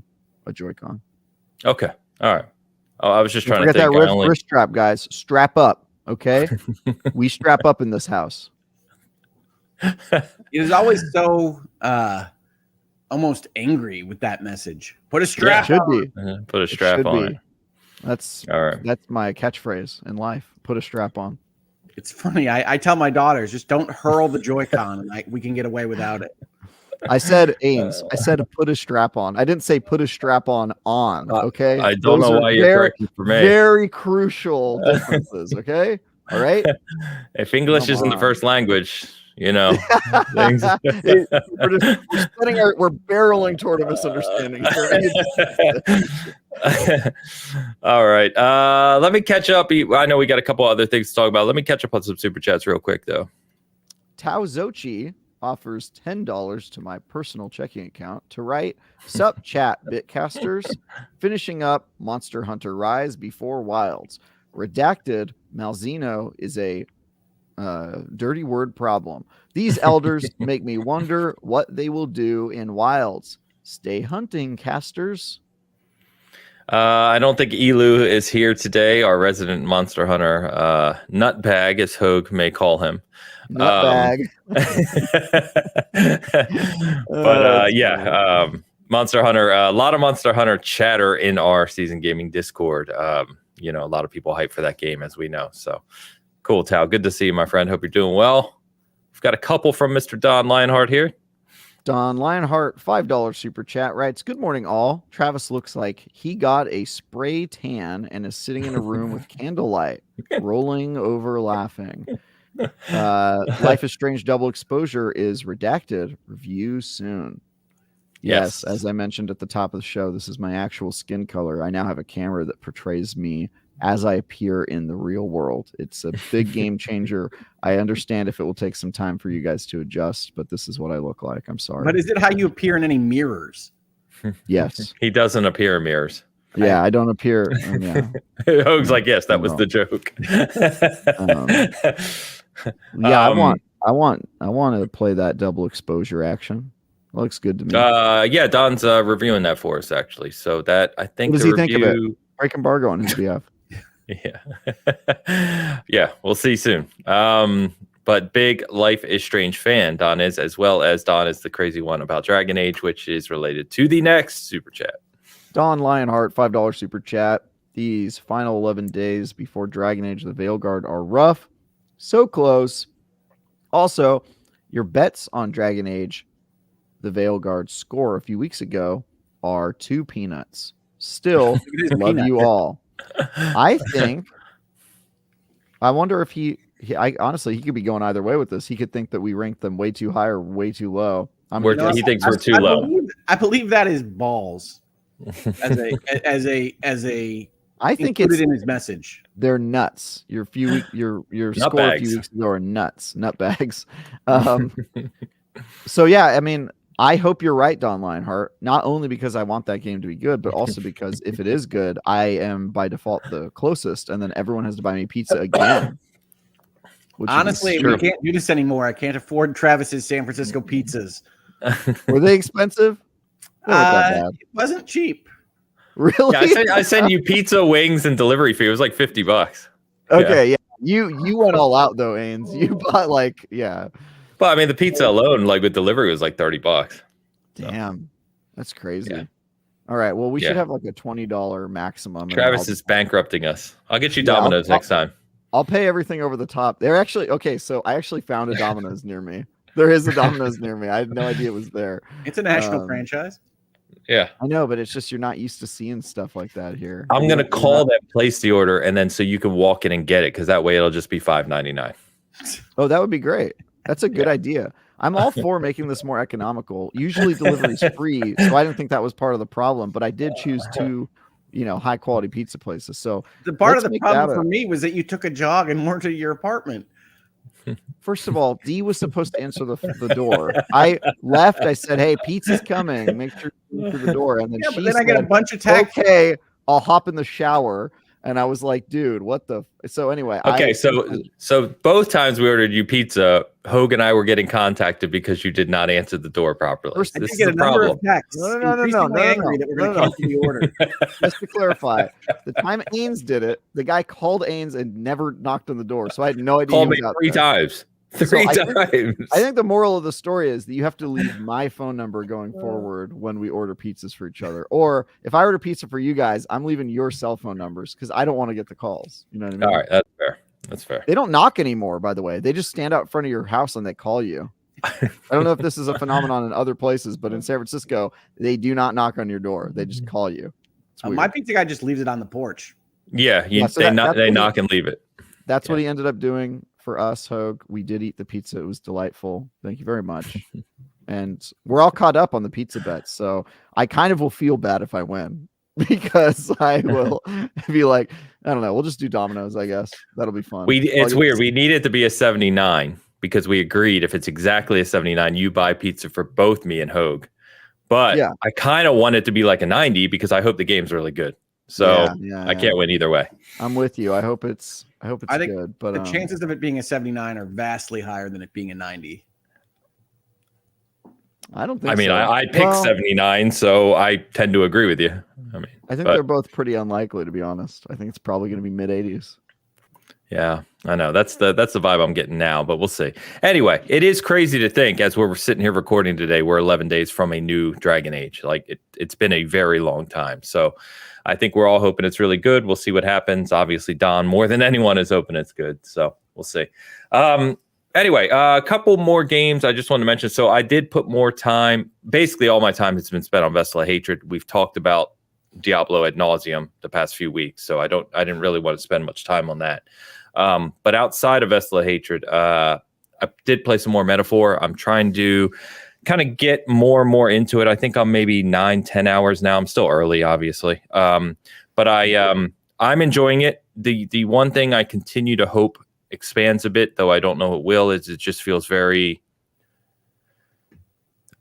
Joy-Con. Okay, all right. Oh, I was just trying to Forget think. that wrist strap, guys. Strap up. Okay, we strap up in this house. It is always so almost angry with that message. Put a strap. Should be. Put a strap on it. That's all right. That's my catchphrase in life. Put a strap on. It's funny. I tell my daughters, just don't hurl the Joy-Con, and we can get away without it. I said Ames. I said put a strap on. I didn't say put a strap on. Okay. I don't know why you're correcting for me. Very crucial differences. Okay. All right. If English isn't the first language, we're barreling toward a misunderstanding. All right. Let me catch up. I know we got a couple other things to talk about. Let me catch up on some super chats real quick, though. Tao Zochi offers $10 to my personal checking account to write "Sup chat Bitcasters, finishing up Monster Hunter Rise before Wilds. Redacted, Malzeno is a dirty word problem. These elders make me wonder what they will do in Wilds. Stay hunting, casters." I don't think Elu is here today, our resident Monster Hunter nutbag, as Hogue may call him. Nutbag. Monster Hunter, a lot of Monster Hunter chatter in our Season Gaming Discord. A lot of people hype for that game, as we know. So cool, Tao. Good to see you, my friend. Hope you're doing well. We've got a couple from Mr. Don Lionheart here. Don Lionheart, $5 super chat writes, "Good morning, all. Travis looks like he got a spray tan and is sitting in a room with candlelight, rolling over laughing. Life is Strange double exposure is redacted. Review soon." Yes, as I mentioned at the top of the show, this is my actual skin color. I now have a camera that portrays me as I appear in the real world. It's a big game changer. I understand if it will take some time for you guys to adjust, but this is what I look like. I'm sorry. But is it how you appear in any mirrors? Yes. He doesn't appear in mirrors. Yeah, I don't appear. Yeah. Hoag's like, yes, that was the joke. Yeah, I want to play that double exposure action. Looks good to me. Yeah, Don's reviewing that for us actually. So that I think what does he think of it? Break embargo on his behalf. Yeah. Yeah, we'll see soon. But big Life is Strange fan, Don is, as well as Don is the crazy one about Dragon Age, which is related to the next super chat. Don Lionheart, $5 super chat. These final 11 days before Dragon Age the Veilguard are rough. So close. Also, your bets on Dragon Age the Veilguard score a few weeks ago are 2 peanuts. Still love you all. I wonder if I honestly, he could be going either way with this. He could think that we ranked them way too high or way too low. He thinks we're too low. I believe that is balls. As a I think it's in his message. They're nuts. Your score a few weeks ago are nuts, nut bags. So yeah, I mean, I hope you're right, Don Lionheart. Not only because I want that game to be good, but also because if it is good, I am by default the closest, and then everyone has to buy me pizza again. Honestly, we can't do this anymore. I can't afford Travis's San Francisco pizzas. Were they expensive? It wasn't cheap. Really? Yeah, I send you pizza, wings, and delivery fee. It was like $50. Okay, yeah. You went all out though, Ains. You bought But I mean, the pizza alone, like with delivery, was like $30. Damn, that's crazy. Yeah. All right, well, we should have like a $20 maximum. Travis is bankrupting us. I'll get you Domino's next time. I'll pay everything over the top. They're actually okay. So I actually found a Domino's near me. There is a Domino's near me. I had no idea it was there. It's a national franchise. Yeah, I know, but it's just you're not used to seeing stuff like that here. I'm gonna call that, place the order, and then so you can walk in and get it, because that way it'll just be $5.99. Oh, that would be great. That's a good idea. I'm all for making this more economical. Usually delivery is free, so I didn't think that was part of the problem, but I did choose 2, high quality pizza places. So the part of the problem for me was that you took a jog and weren't at your apartment. First of all, Dee was supposed to answer the door. I left. I said, "Hey, pizza's coming. Make sure you through the door." And then I get a bunch of texts. Okay, I'll hop in the shower. And I was like, "Dude, what the?" So anyway, okay. So both times we ordered you pizza, Hoag and I were getting contacted because you did not answer the door properly. First, this is a number of texts. No. Angry that we're going to cancel the order. Just to clarify, the time Ains did it, the guy called Ains and never knocked on the door, so I had no idea. Called me 3 times. Three times. I think the moral of the story is that you have to leave my phone number going forward when we order pizzas for each other. Or if I order pizza for you guys, I'm leaving your cell phone numbers because I don't want to get the calls. You know what I mean? All right, that's fair. That's fair. They don't knock anymore, by the way. They just stand out in front of your house and they call you. I don't know if this is a phenomenon in other places, but in San Francisco, they do not knock on your door. They just call you. My pizza guy just leaves it on the porch. Yeah, they knock and leave it. That's what he ended up doing. For us, Hoag, we did eat the pizza. It was delightful. Thank you very much. And we're all caught up on the pizza bets. So I kind of will feel bad if I win because I will be like, I don't know. We'll just do Domino's, I guess. That'll be fun. It's weird. We need it to be a 79 because we agreed if it's exactly a 79, you buy pizza for both me and Hoag. But I kind of want it to be like a 90 because I hope the game's really good. So I can't win either way. I'm with you. I hope it's good. But the chances of it being a 79 are vastly higher than it being a 90. I don't think so. I picked 79, so I tend to agree with you. I think they're both pretty unlikely, to be honest. I think it's probably going to be mid 80s. Yeah, I know. That's the vibe I'm getting now, but we'll see. Anyway, it is crazy to think as we're sitting here recording today, we're 11 days from a new Dragon Age. Like it's been a very long time. So I think we're all hoping it's really good. We'll see what happens. Obviously, Don, more than anyone, is hoping it's good. So we'll see. Anyway, a couple more games I just want to mention. So I did put more time. Basically, all my time has been spent on Vessel of Hatred. We've talked about Diablo ad nauseum the past few weeks, so I didn't really want to spend much time on that. But outside of Vessel of Hatred, I did play some more Metaphor. I'm trying to kind of get more and more into it. I think I'm maybe 9-10 hours now. I'm still early, obviously, but I'm enjoying it. The one thing I continue to hope expands a bit, though I don't know it will, is it just feels very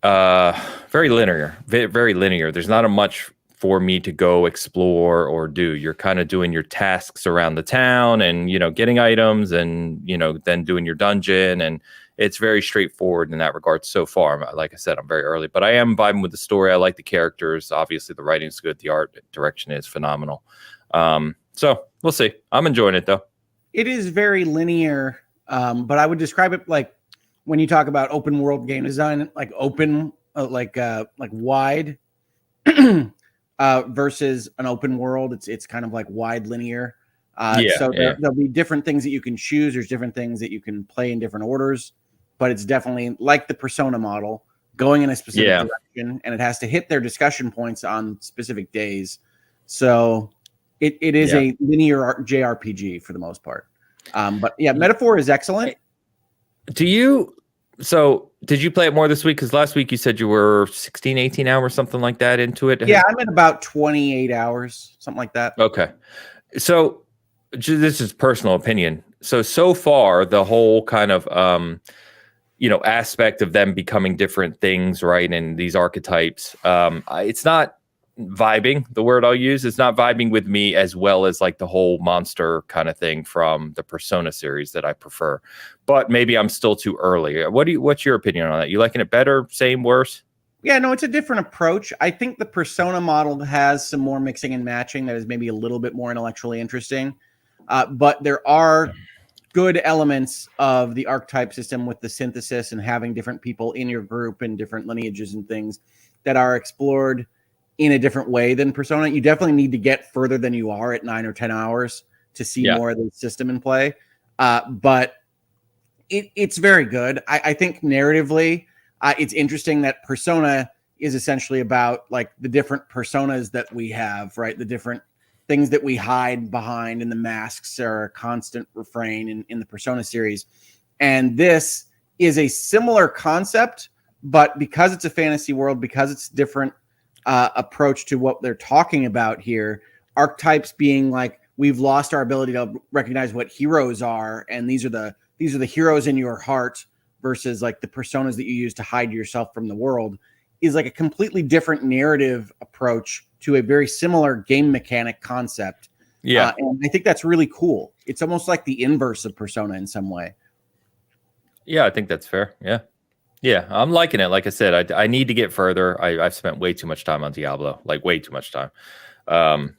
linear. Very linear. There's not much for me to go explore or do. You're kind of doing your tasks around the town and, getting items and, then doing your dungeon. And it's very straightforward in that regard so far. Like I said, I'm very early, but I am vibing with the story. I like the characters. Obviously, the writing's good. The art direction is phenomenal. So we'll see. I'm enjoying it, though. It is very linear, but I would describe it like when you talk about open world game design, like open, like wide versus an open world. It's kind of like wide linear. There'll be different things that you can choose. There's different things that you can play in different orders, but it's definitely like the Persona model, going in a specific direction, and it has to hit their discussion points on specific days. So it is a linear JRPG for the most part. But yeah, Metaphor is excellent. Did you play it more this week? Because last week you said you were 16, 18 hours, something like that into it. Yeah, I'm at about 28 hours, something like that. Okay. So this is personal opinion. So far, the whole kind of, aspect of them becoming different things, right? And these archetypes, it's not vibing. The word I'll use is not vibing with me as well as like the whole monster kind of thing from the Persona series that I prefer. But maybe I'm still too early. What's your opinion on that? You liking it better, same, worse? Yeah, no, it's a different approach. I think the Persona model has some more mixing and matching that is maybe a little bit more intellectually interesting. But there are good elements of the archetype system with the synthesis and having different people in your group and different lineages and things that are explored in a different way than Persona. You definitely need to get further than you are at 9 or 10 hours to see more of the system in play. But it's very good. I think narratively, it's interesting that Persona is essentially about like the different personas that we have, right? The different things that we hide behind, and the masks are a constant refrain in the Persona series. And this is a similar concept, but because it's a fantasy world, because it's different approach to what they're talking about here, archetypes being like, we've lost our ability to recognize what heroes are, and these are the heroes in your heart versus like the personas that you use to hide yourself from the world, is like a completely different narrative approach to a very similar game mechanic concept. And I think that's really cool. It's almost like the inverse of Persona in some way. Yeah, I think that's fair. Yeah, I'm liking it. Like I said, I need to get further. I've spent way too much time on Diablo, like way too much time.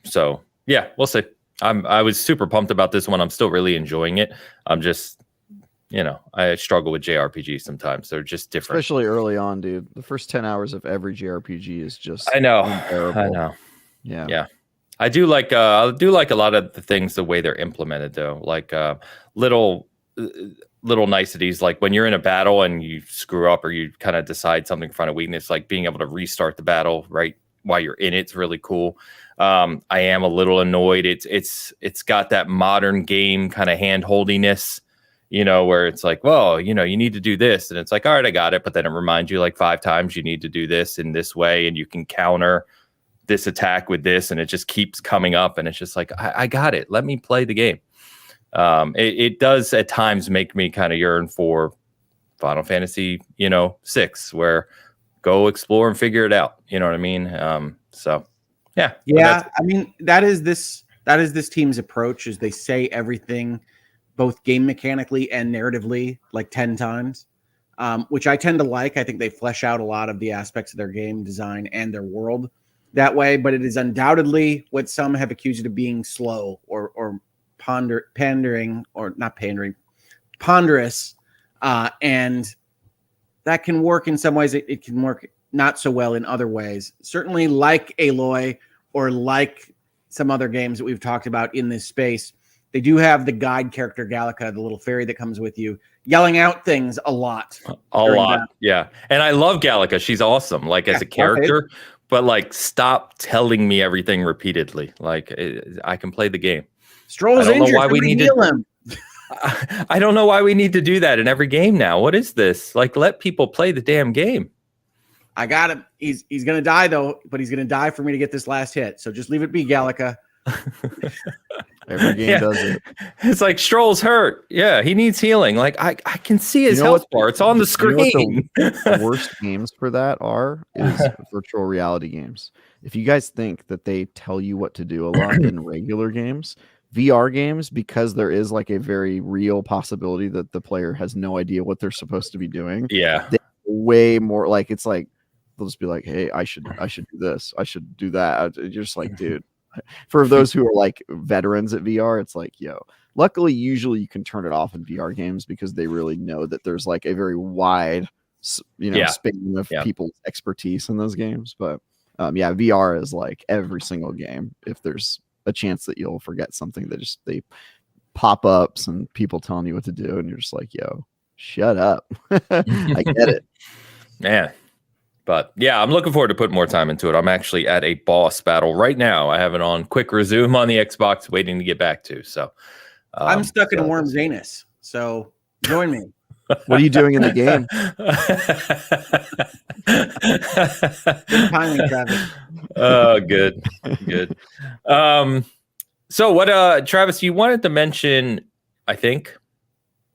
So yeah, we'll see. I was super pumped about this one. I'm still really enjoying it. I'm just, I struggle with JRPGs sometimes. They're just different. Especially early on, dude. The first 10 hours of every JRPG is just unbearable. I know. Yeah. I do like a lot of the things the way they're implemented though. Like little niceties, like when you're in a battle and you screw up or you kind of decide something in front of weakness, like being able to restart the battle right while you're in it's really cool. I am a little annoyed. It's got that modern game kind of hand holdiness, where it's like, well, you need to do this, and it's like, all right, I got it, but then it reminds you like 5 times you need to do this in this way, and you can counter this attack with this, and it just keeps coming up, and it's just like, I got it. Let me play the game. It does at times make me kind of yearn for Final Fantasy, 6, where go explore and figure it out. You know what I mean? So yeah. I mean, that is this team's approach, is they say everything, both game mechanically and narratively, like 10 times, which I tend to like. I think they flesh out a lot of the aspects of their game design and their world that way, but it is undoubtedly what some have accused of being slow or pandering, or not pandering, ponderous, and that can work in some ways. It can work not so well in other ways. Certainly, like Aloy or like some other games that we've talked about in this space, they do have the guide character Gallica, the little fairy that comes with you. yelling out things a lot. Yeah. And I love Gallica. She's awesome, like as a character. But like, stop telling me everything repeatedly. Like, I can play the game. Stroll's injured. Why we need to heal him. I don't know why we need to do that in every game now. What is this? Like, let people play the damn game. I got him. He's gonna die though, but he's gonna die for me to get this last hit. So just leave it be, Gallica. Every game does it. It's like Stroll's hurt. Yeah, he needs healing. Like I can see his health bar. It's on the screen. The worst games for that is virtual reality games. If you guys think that they tell you what to do a lot in regular games, VR games, because there is like a very real possibility that the player has no idea what they're supposed to be doing. Yeah, way more like it's like they'll just be like, hey, I should do this, I should do that. You're just like, dude. For those who are like veterans at VR, it's like, yo, luckily usually you can turn it off in VR games because they really know that there's like a very wide span of people's expertise in those games. But VR is like every single game, if there's a chance that you'll forget something, they pop ups and people telling you what to do, and you're just like, yo, shut up. I get it. Man. But yeah, I'm looking forward to putting more time into it. I'm actually at a boss battle right now. I have it on quick resume on the Xbox, waiting to get back to. So I'm stuck in Worm's anus. So join me. What are you doing in the game? Good timing, Travis. Oh, good. So what, Travis, you wanted to mention, I think,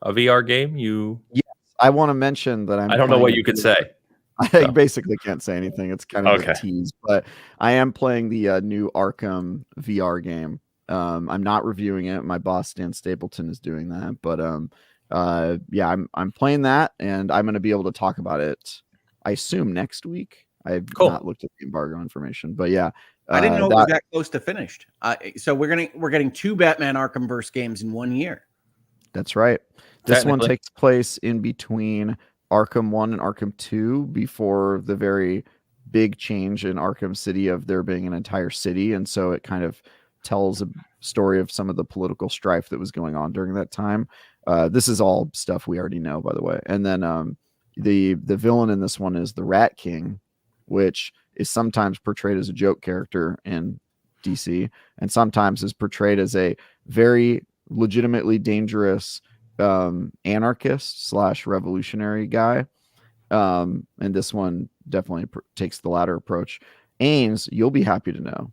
a VR game. Yes, I want to mention that I don't know what you could say. I basically can't say anything. It's kind of a tease, but I am playing the new Arkham VR game. I'm not reviewing it. My boss, Dan Stapleton, is doing that. But I'm playing that, and I'm going to be able to talk about it, I assume, next week. I've not looked at the embargo information, but yeah. I didn't know it was that close to finished. So we're getting 2 Batman Arkhamverse games in 1 year. That's right. This one takes place in between Arkham 1 and Arkham 2 before the very big change in Arkham City of there being an entire city. And so it kind of tells a story of some of the political strife that was going on during that time. This is all stuff we already know, by the way. And then the villain in this one is the Rat King, which is sometimes portrayed as a joke character in DC and sometimes is portrayed as a very legitimately dangerous anarchist / revolutionary guy. And this one definitely takes the latter approach. Ains, you'll be happy to know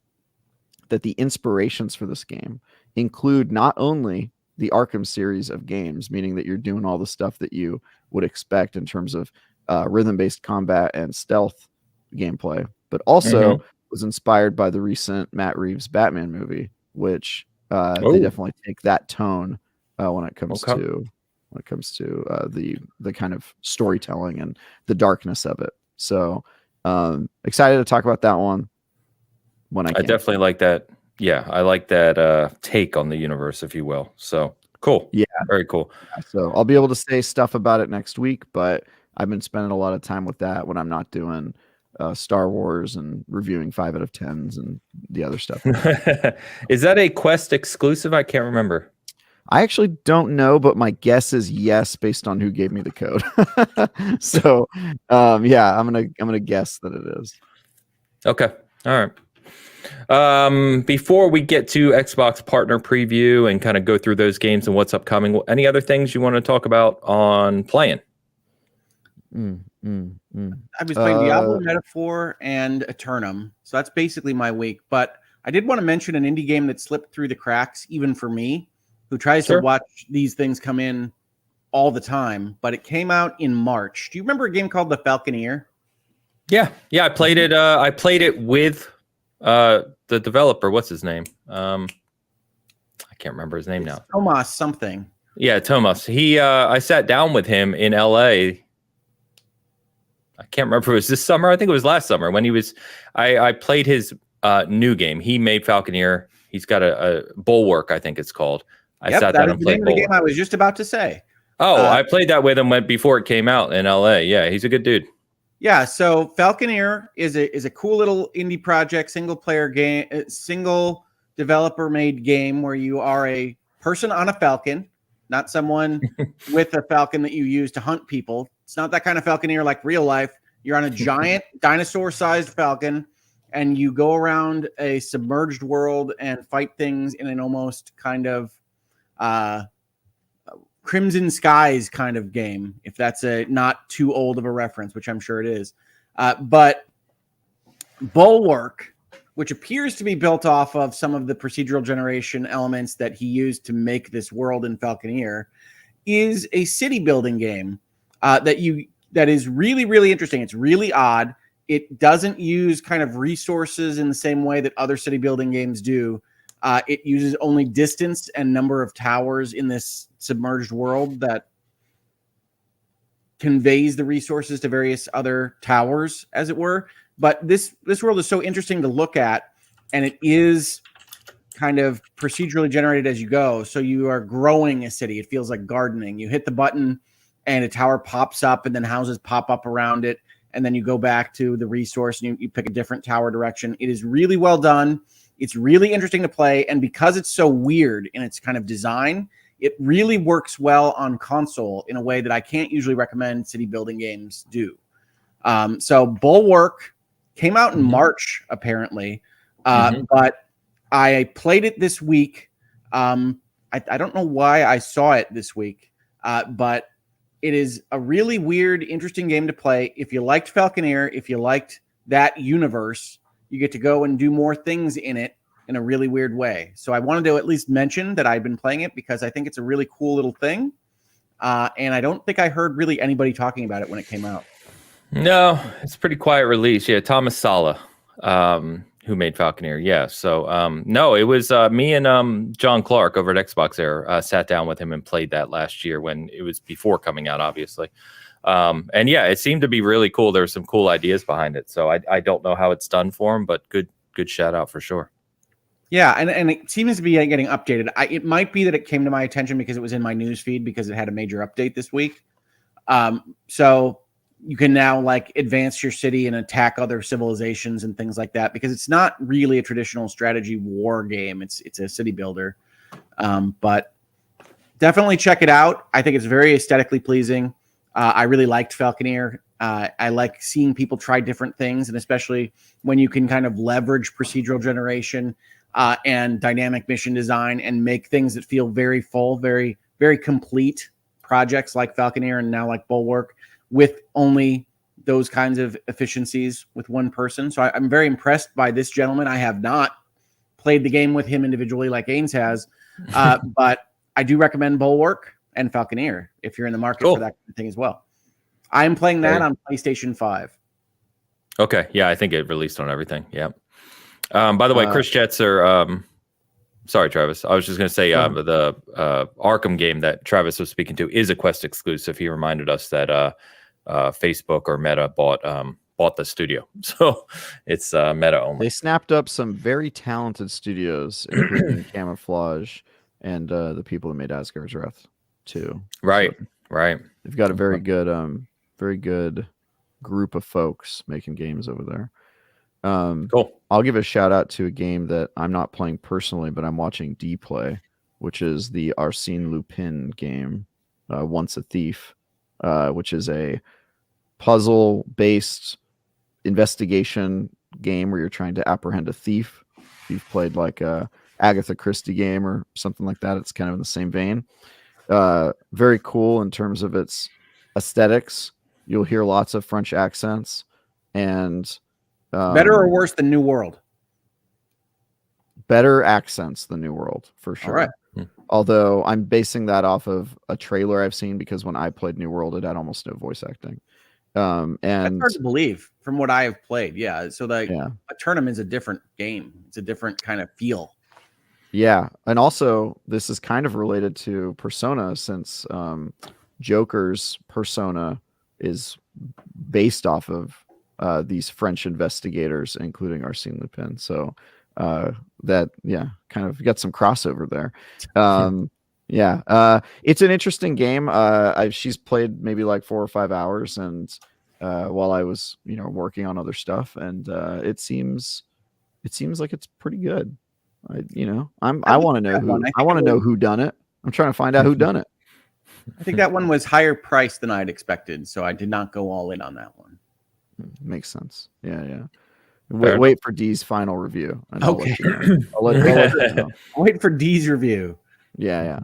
that the inspirations for this game include not only the Arkham series of games, meaning that you're doing all the stuff that you would expect in terms of rhythm-based combat and stealth gameplay, but also was inspired by the recent Matt Reeves Batman movie, which they definitely take that tone when it comes to the kind of storytelling and the darkness of it. So excited to talk about that one when I definitely like that. Yeah, I like that take on the universe, if you will. So cool. Yeah, very cool. So I'll be able to say stuff about it next week, but I've been spending a lot of time with that when I'm not doing Star Wars and reviewing 5 out of 10s and the other stuff. Is that a Quest exclusive? I can't remember. I actually don't know, but my guess is yes, based on who gave me the code. So, yeah, I'm gonna guess that it is. Okay, all right. Before we get to Xbox partner preview and kind of go through those games and what's upcoming, any other things you want to talk about on playing? I was playing Diablo Metaphor and Eternum, so that's basically my week. But I did want to mention an indie game that slipped through the cracks, even for me, who tries to watch these things come in all the time. But it came out in March. Do you remember a game called The Falconeer? Yeah, I played it. I played it with the developer. What's his name? I can't remember his name now. Tomas something. Yeah, Tomas. He. I sat down with him in LA. I can't remember if it was this summer. I think it was last summer when he was. I played his new game. He made Falconeer. He's got a Bulwark, I think it's called. I sat down and played the game I was just about to say. Oh, I played that with him before it came out in LA. Yeah, he's a good dude. Yeah, so Falconeer is a cool little indie project, single player game, single developer made game where you are a person on a falcon not someone with a falcon that you use to hunt people. It's not that kind of falconeer like real life. You're on a giant dinosaur-sized falcon, and you go around a submerged world and fight things in an almost kind of Crimson Skies kind of game, if that's a not too old of a reference, which I'm sure it is. But Bulwark, which appears to be built off of some of the procedural generation elements that he used to make this world in Falconeer, is a city building game that is really, really interesting. It's really odd. It doesn't use kind of resources in the same way that other city building games do. It uses only distance and number of towers in this submerged world that conveys the resources to various other towers, as it were. But this world is so interesting to look at, and it is kind of procedurally generated as you go. So you are growing a city. It feels like gardening. You hit the button and a tower pops up, and then houses pop up around it. And then you go back to the resource and you pick a different tower direction. It is really well done. It's really interesting to play. And because it's so weird in its kind of design, it really works well on console in a way that I can't usually recommend city building games do. So Bulwark came out in March, apparently. But I played it this week. I don't know why I saw it this week, but it is a really weird, interesting game to play. If you liked Falconeer, if you liked that universe, you get to go and do more things in it in a really weird way. So I wanted to at least mention that I've been playing it because I think it's a really cool little thing. And I don't think I heard really anybody talking about it when it came out. No, it's a pretty quiet release. Yeah, Thomas Sala, who made Falconeer. Yeah, so no, it was me and John Clark over at Xbox Air sat down with him and played that last year when it was before coming out, obviously. And yeah, it seemed to be really cool. There were some cool ideas behind it. So I don't know how it's done for him, but good shout out for sure. Yeah, and it seems to be getting updated. It might be that it came to my attention because it was in my news feed because it had a major update this week. So you can now like advance your city and attack other civilizations and things like that because it's not really a traditional strategy war game. It's a city builder. But definitely check it out. I think it's very aesthetically pleasing. I really liked Falconeer. I like seeing people try different things, and especially when you can kind of leverage procedural generation and dynamic mission design and make things that feel very full, very, very complete projects like Falconeer and now like Bulwark with only those kinds of efficiencies with one person. So I'm very impressed by this gentleman. I have not played the game with him individually like Ains has, but I do recommend Bulwark and Falconeer if you're in the market for that kind of thing as well. I'm playing that on PlayStation 5. Okay, yeah, I think it released on everything. Yeah. By the way, Chris Jetzer, sorry, Travis. I was just going to say the Arkham game that Travis was speaking to is a Quest exclusive. He reminded us that Facebook or Meta bought the studio, so it's Meta only. They snapped up some very talented studios, including Camouflage and the people who made Asgard's Wrath too. Right, so right. They've got a very good group of folks making games over there. Cool. I'll give a shout out to a game that I'm not playing personally, but I'm watching D play, which is the Arsène Lupin game, Once a Thief, which is a puzzle-based investigation game where you're trying to apprehend a thief. If you've played like a Agatha Christie game or something like that, it's kind of in the same vein. Very cool in terms of its aesthetics. You'll hear lots of French accents and better or worse than New World? Better accents than New World, for sure. All right. Although I'm basing that off of a trailer I've seen because when I played New World, it had almost no voice acting. And that's hard to believe from what I have played. Yeah. So a tournament is a different game. It's a different kind of feel. Yeah. And also this is kind of related to Persona since Joker's Persona is based off of these French investigators, including Arsène Lupin. So that, kind of got some crossover there. It's an interesting game. She's played maybe like 4 or 5 hours, and while I was, working on other stuff, and it seems like it's pretty good. I want to know who done it. I'm trying to find out who done it. I think that one was higher priced than I'd expected, so I did not go all in on that one. Makes sense. Yeah. Wait for D's final review. And Okay. I'll let you know. Wait for D's review. Yeah.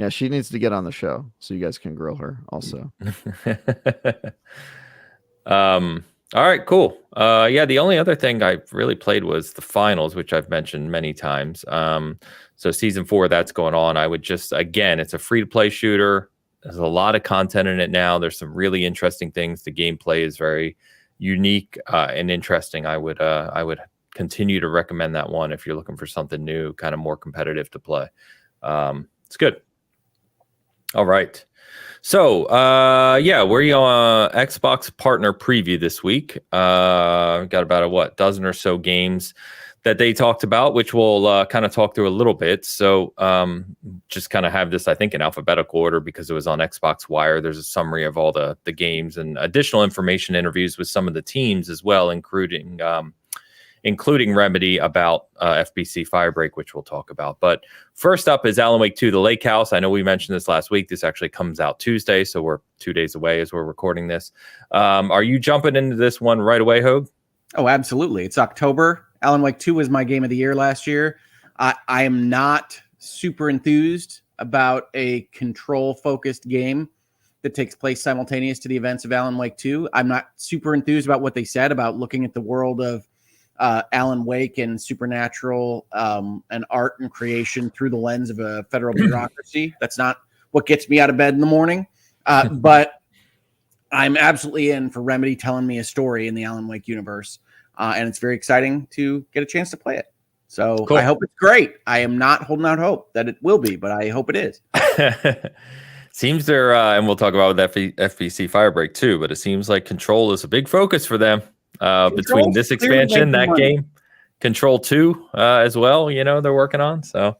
She needs to get on the show so you guys can grill her also. All right, cool. The only other thing I really played was the finals, which I've mentioned many times. So season 4, that's going on. I would just, again, it's a free-to-play shooter. There's a lot of content in it now. There's some really interesting things. The gameplay is very unique and interesting. I would continue to recommend that one if you're looking for something new, kind of more competitive to play. It's good. All right. So, we're on Xbox partner preview this week. Got about a dozen or so games that they talked about, which we'll kind of talk through a little bit. So, just kind of have this, I think, in alphabetical order because it was on Xbox Wire. There's a summary of all the games and additional information, interviews with some of the teams as well, including Remedy about FBC Firebreak, which we'll talk about. But first up is Alan Wake 2, The Lake House. I know we mentioned this last week. This actually comes out Tuesday, so we're 2 days away as we're recording this. Are you jumping into this one right away, Hogue? Oh, absolutely. It's October. Alan Wake 2 was my game of the year last year. I am not super enthused about a control-focused game that takes place simultaneous to the events of Alan Wake 2. I'm not super enthused about what they said about looking at the world of Alan Wake and supernatural and art and creation through the lens of a federal bureaucracy. That's not what gets me out of bed in the morning. But I'm absolutely in for Remedy telling me a story in the Alan Wake universe. And it's very exciting to get a chance to play it. So cool. I hope it's great. I am not holding out hope that it will be, but I hope it is. Seems they're, and we'll talk about with FBC Firebreak too, but it seems like Control is a big focus for them. Between this expansion, that game, Control 2 as well, they're working on. So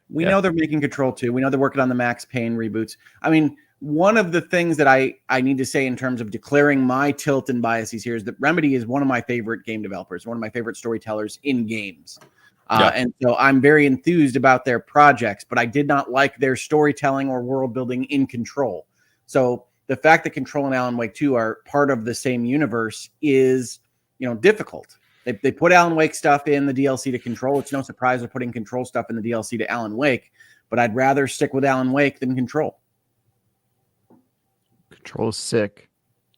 we know they're making Control 2. We know they're working on the Max Payne reboots. I mean, one of the things that I need to say in terms of declaring my tilt and biases here is that Remedy is one of my favorite game developers, one of my favorite storytellers in games. And so I'm very enthused about their projects, but I did not like their storytelling or world building in Control. So the fact that Control and Alan Wake 2 are part of the same universe is, difficult. They put Alan Wake stuff in the DLC to Control. It's no surprise they're putting Control stuff in the DLC to Alan Wake, but I'd rather stick with Alan Wake than Control. Control is sick,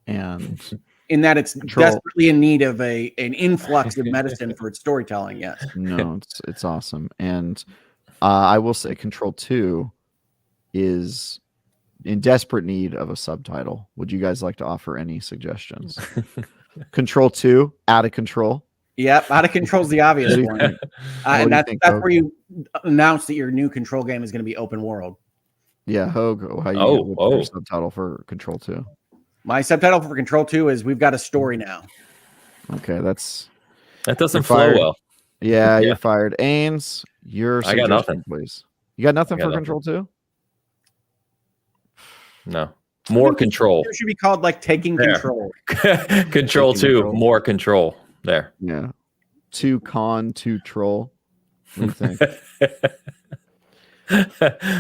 and in that it's desperately in need of an influx of medicine for its storytelling. Yes. No, it's awesome, and I will say Control 2 is in desperate need of a subtitle. Would you guys like to offer any suggestions? Control 2, Out of Control. Yep, Out of Control is the obvious one. And that's where you announce that your new Control game is going to be open world. Yeah, Hogue, what's your subtitle for Control 2? My subtitle for Control 2 is We've Got a Story Now. Okay, that doesn't flow well. Yeah, you're fired. Ains, I got nothing, please. You got nothing for Control 2? No. More control. It should be called Taking Control. Control 2, more control. There. Yeah. 2 con, 2 troll. What do you think?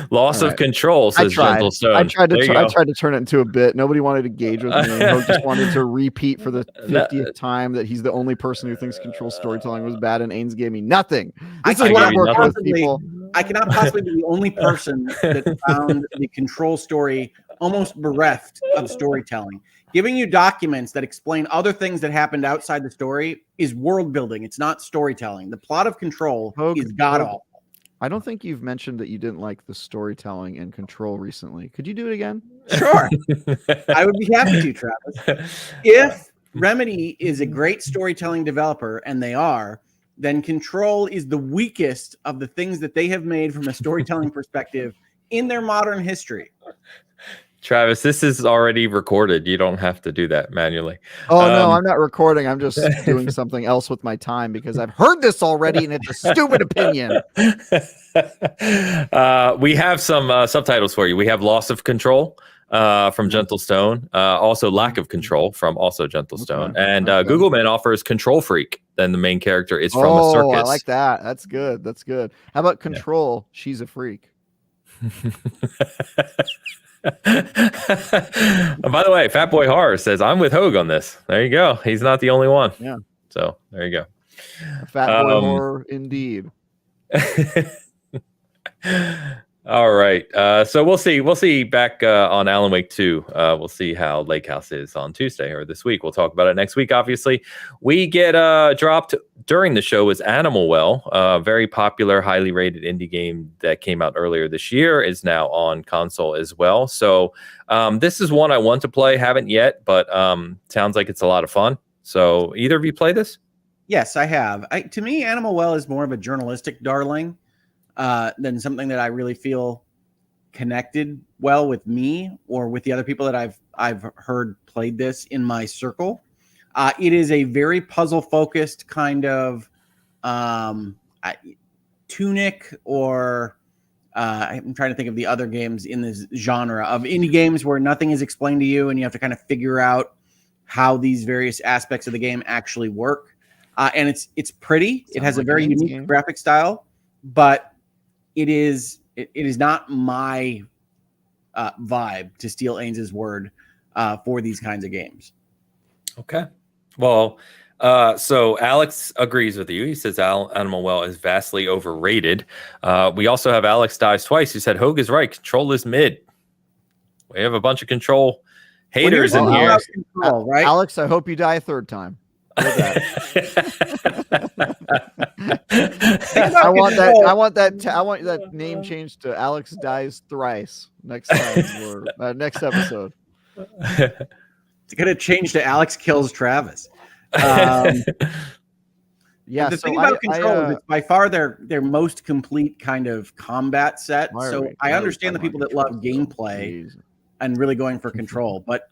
Loss of control, says Gentle Stone. I tried to turn it into a bit. Nobody wanted to engage with me. Hogue just wanted to repeat for the 50th time that he's the only person who thinks Control storytelling was bad, and Ains gave me nothing. This is what I work with, people. I cannot possibly be the only person that found the Control story almost bereft of storytelling. Giving you documents that explain other things that happened outside the story is world building. It's not storytelling. The plot of Control is god awful. I don't think you've mentioned that you didn't like the storytelling in Control recently. Could you do it again? Sure. I would be happy to, Travis. If Remedy is a great storytelling developer, and they are, then Control is the weakest of the things that they have made from a storytelling perspective in their modern history. Travis, this is already recorded. You don't have to do that manually. Oh, no, I'm not recording. I'm just doing something else with my time because I've heard this already and it's a stupid opinion. We have some subtitles for you. We have Loss of Control from Gentle Stone. Also Lack of Control from also Gentle Stone. Okay. And Google Man offers Control Freak. Then the main character is from a circus. I like that. That's good. How about Control? Yeah. She's a freak. By the way, Fat Boy Horror says, I'm with Hogue on this. There you go. He's not the only one. Yeah. So there you go. Fat Boy Horror, indeed. All right. So we'll see back on Alan Wake 2. We'll see how Lake House is on Tuesday or this week. We'll talk about it next week, obviously. We get dropped during the show was Animal Well, a very popular, highly rated indie game that came out earlier this year, is now on console as well. So this is one I want to play, haven't yet, but sounds like it's a lot of fun. So either of you play this? Yes, I have. To me, Animal Well is more of a journalistic darling than something that I really feel connected well with me or with the other people that I've heard played this in my circle. It is a very puzzle focused kind of Tunic, or I'm trying to think of the other games in this genre of indie games where nothing is explained to you and you have to kind of figure out how these various aspects of the game actually work. And it's pretty. It has a very unique graphic style, but it is not my vibe, to steal Ains's word, for these kinds of games. Okay. Well, so Alex agrees with you. He says Animal Well is vastly overrated. We also have Alex Dies Twice, who said Hogue is right. Control is mid. We have a bunch of Control haters in here. Control, right? Alex, I hope you die a third time. I want that name changed to Alex Dies Thrice next time or next episode. It's gonna change to Alex Kills Travis. Yeah. The thing about Control is it's by far their most complete kind of combat set. So I understand the people that love gameplay and really going for Control, but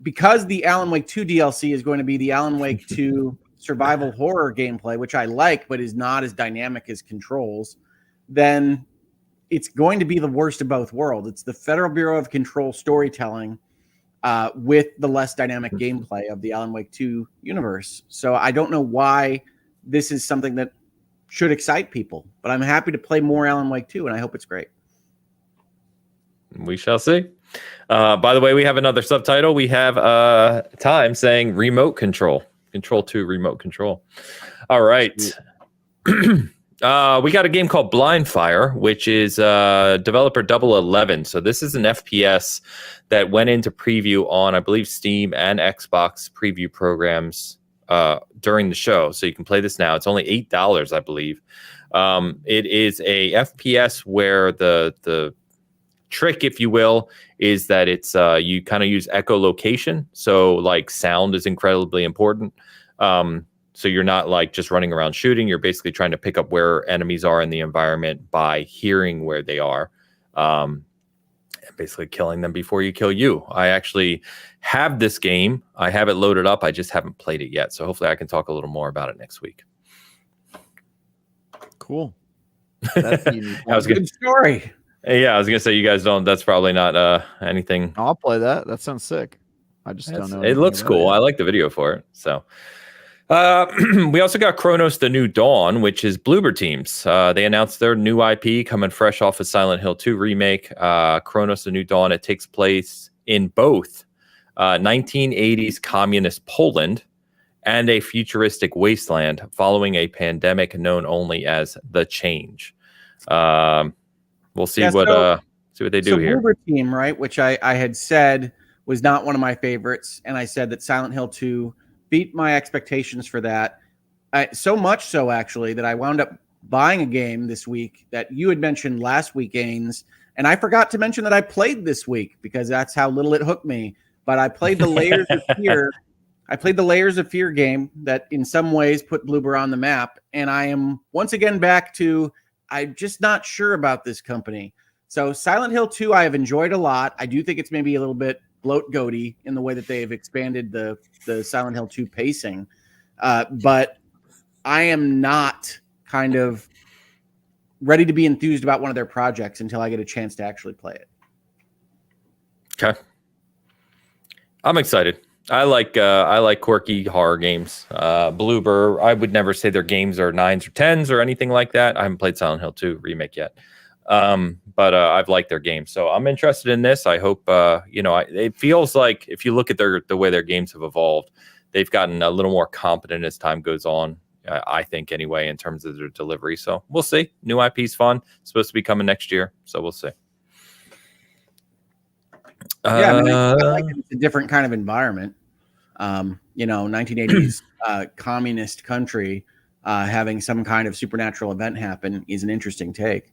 because the Alan Wake 2 DLC is going to be the Alan Wake 2 survival horror gameplay, which I like, but is not as dynamic as Control's, then it's going to be the worst of both worlds. It's the Federal Bureau of Control storytelling with the less dynamic gameplay of the Alan Wake 2 universe. So I don't know why this is something that should excite people, but I'm happy to play more Alan Wake 2, and I hope it's great. We shall see. By the way, we have another subtitle. We have Time saying remote control. Control 2 remote control. All right. We got a game called Blind Fire, which is developer Double 11. So this is an FPS that went into preview on, I believe, Steam and Xbox preview programs during the show. So you can play this now. It's only $8, I believe. It is a FPS where the trick, if you will, is that it's you kind of use echolocation. So like sound is incredibly important. So you're not like just running around shooting. You're basically trying to pick up where enemies are in the environment by hearing where they are, and basically killing them before you kill you. I actually have this game. I have it loaded up. I just haven't played it yet. So hopefully I can talk a little more about it next week. Cool. That's a unique one. Good story. Yeah, I was gonna say you guys don't. That's probably not anything. I'll play that. That sounds sick. I just don't know. It looks cool. I like the video for it. So, we also got Chronos: The New Dawn, which is Bloober Teams. They announced their new IP coming fresh off of Silent Hill 2 remake. Chronos: The New Dawn. It takes place in both 1980s communist Poland and a futuristic wasteland following a pandemic known only as the Change. We'll see what they do here. Bloober Team, right, which I had said was not one of my favorites, and I said that Silent Hill 2 beat my expectations for that. So much so, actually, that I wound up buying a game this week that you had mentioned last week, Ains, and I forgot to mention that I played this week because that's how little it hooked me. But I played the Layers of Fear. I played the Layers of Fear game that in some ways put Bloober on the map, and I am once again back to I'm just not sure about this company. So Silent Hill 2, I have enjoyed a lot. I do think it's maybe a little bit bloat-goaty in the way that they've expanded the Silent Hill 2 pacing. But I am not kind of ready to be enthused about one of their projects until I get a chance to actually play it. Okay. I'm excited. I like quirky horror games. Bloober, I would never say their games are 9s or 10s or anything like that. I haven't played Silent Hill 2 remake yet. But I've liked their game, so I'm interested in this. I hope it feels like if you look at the way their games have evolved, they've gotten a little more competent as time goes on. I think anyway, in terms of their delivery. So we'll see. New IP's fun. It's supposed to be coming next year, so we'll see. Yeah, I mean, I like it's a different kind of environment. 1980s communist country having some kind of supernatural event happen is an interesting take.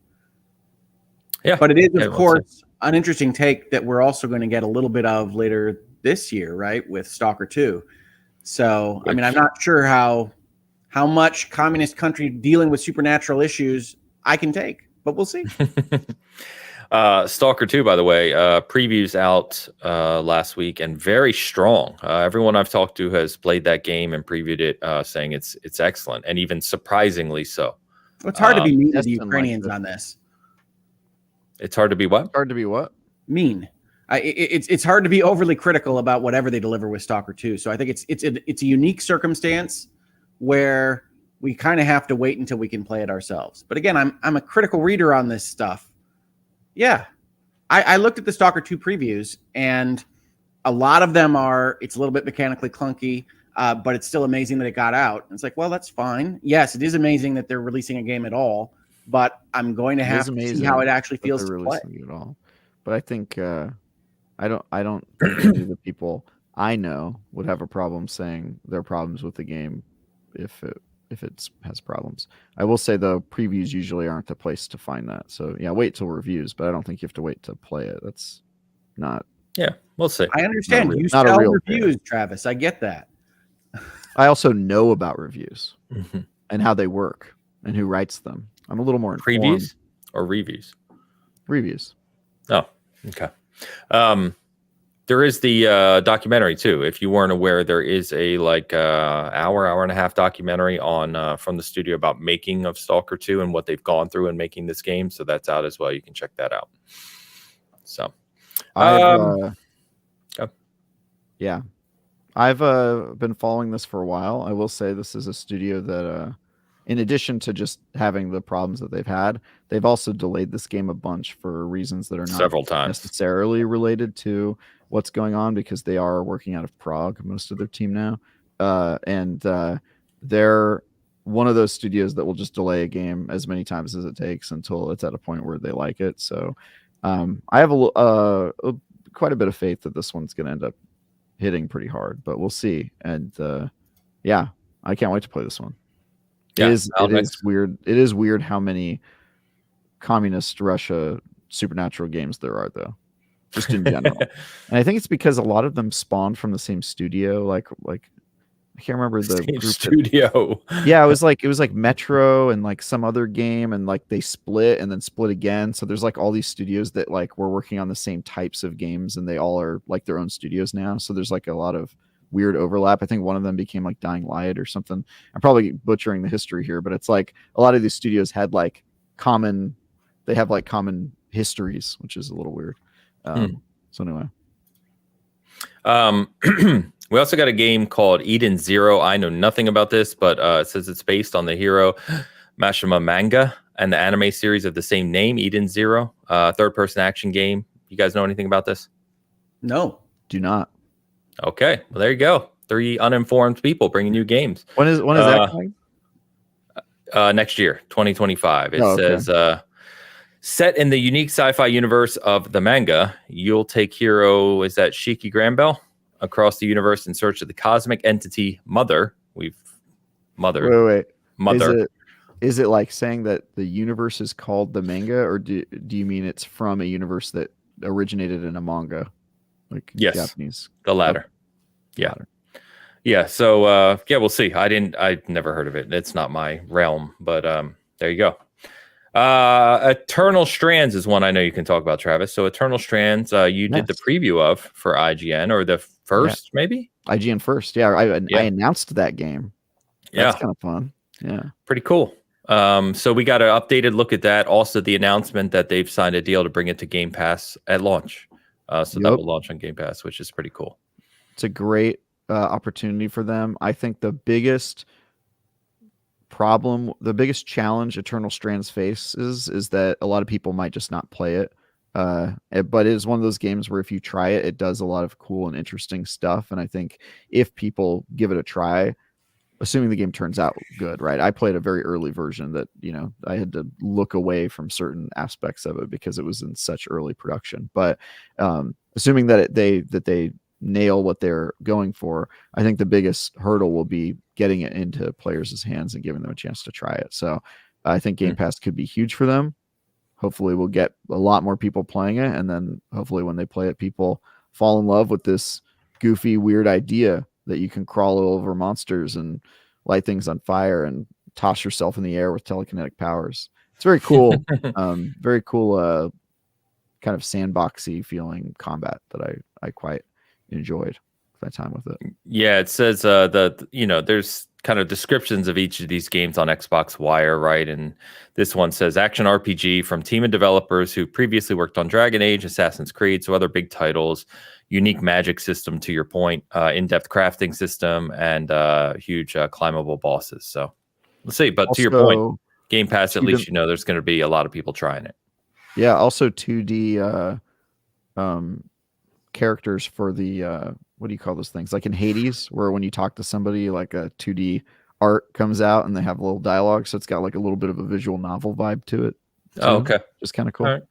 Yeah, but it is, of course, an interesting take that we're also going to get a little bit of later this year, right, with Stalker 2. So, I mean, I'm not sure how much communist country dealing with supernatural issues I can take, but we'll see. Stalker 2, by the way, previews out last week and very strong. Everyone I've talked to has played that game and previewed it, saying it's excellent and even surprisingly so. Well, it's hard to be mean to the Ukrainians on this. It's hard to be what? Hard to be what? Mean. It's hard to be overly critical about whatever they deliver with Stalker 2. So I think it's a unique circumstance where we kind of have to wait until we can play it ourselves. But again, I'm a critical reader on this stuff. Yeah, I looked at the Stalker 2 previews, and a lot of them it's a little bit mechanically clunky, but it's still amazing that it got out. And it's like, well, that's fine. Yes, it is amazing that they're releasing a game at all, but I'm going to have to see how it actually feels to play. At all. But I think I don't think the people I know would have a problem saying there are problems with the game if it has problems. I will say the previews usually aren't the place to find that. So yeah, wait till reviews, but I don't think you have to wait to play it. That's not. Yeah, we'll see. I understand. You sell reviews, Travis. I get that. I also know about reviews and how they work and who writes them. I'm a little more informed. Previews or reviews? Reviews. Oh, okay. There is the documentary too. If you weren't aware, there is a hour and a half documentary on from the studio about making of Stalker 2 and what they've gone through in making this game. So that's out as well. You can check that out. So, yeah, I've been following this for a while. I will say this is a studio that, in addition to just having the problems that they've had, they've also delayed this game a bunch for reasons that are not several times necessarily related to what's going on, because they are working out of Prague, most of their team now. And they're one of those studios that will just delay a game as many times as it takes until it's at a point where they like it. So I have quite a bit of faith that this one's going to end up hitting pretty hard, but we'll see. And yeah, I can't wait to play this one. Yeah, it is weird. It is weird how many communist Russia supernatural games there are, though, just in general. And I think it's because a lot of them spawned from the same studio. Like I can't remember the same group studio. Yeah, it was like Metro and like some other game, and like they split and then split again. So there's like all these studios that like were working on the same types of games, and they all are like their own studios now. So there's like a lot of weird overlap. I think one of them became like Dying Light or something. I'm probably butchering the history here, but it's like a lot of these studios had like common histories, which is a little weird. So anyway, we also got a game called Eden Zero. I know nothing about this, but it says it's based on the hero Mashima manga and the anime series of the same name, Eden Zero, third-person action game. You guys know anything about this? No, do not. Okay, well there you go. 3 uninformed people bringing you games. When is that coming? Next year, 2025. It says set in the unique sci-fi universe of the manga, you'll take hero, is that Shiki Granbell, across the universe in search of the cosmic entity Mother. Mother. Is it like saying that the universe is called the manga, or do you mean it's from a universe that originated in a manga? Like yes, Japanese. The latter. Yeah. Yeah. So we'll see. I'd never heard of it. It's not my realm, but there you go. Eternal Strands is one I know you can talk about, Travis. So Eternal Strands, you did the preview of for IGN, or the first, maybe? IGN first. Yeah. I announced that game. That's kind of fun. Yeah. Pretty cool. So we got an updated look at that. Also the announcement that they've signed a deal to bring it to Game Pass at launch. That will launch on Game Pass, which is pretty cool. It's a great opportunity for them. I think the biggest problem, the biggest challenge Eternal Strands faces is that a lot of people might just not play it. But it is one of those games where if you try it, it does a lot of cool and interesting stuff. And I think if people give it a try, assuming the game turns out good, right? I played a very early version that, I had to look away from certain aspects of it because it was in such early production. But assuming that they nail what they're going for, I think the biggest hurdle will be getting it into players' hands and giving them a chance to try it. So I think Game Pass could be huge for them. Hopefully we'll get a lot more people playing it. And then hopefully when they play it, people fall in love with this goofy, weird idea that you can crawl over monsters and light things on fire and toss yourself in the air with telekinetic powers. It's very cool. Very cool, kind of sandboxy feeling combat that I quite enjoyed my time with it. Yeah, it says there's kind of descriptions of each of these games on Xbox Wire, right? And this one says action RPG from team of developers who previously worked on Dragon Age, Assassin's Creed, so other big titles. Unique magic system, to your point, in-depth crafting system, and huge climbable bosses. So let's see. But also, to your point, Game Pass, at least there's going to be a lot of people trying it. Yeah. Also 2D characters for the what do you call those things? Like in Hades, where when you talk to somebody, like a 2D art comes out and they have a little dialogue, so it's got like a little bit of a visual novel vibe to it. Too. Oh, okay. Just kind of cool. All right.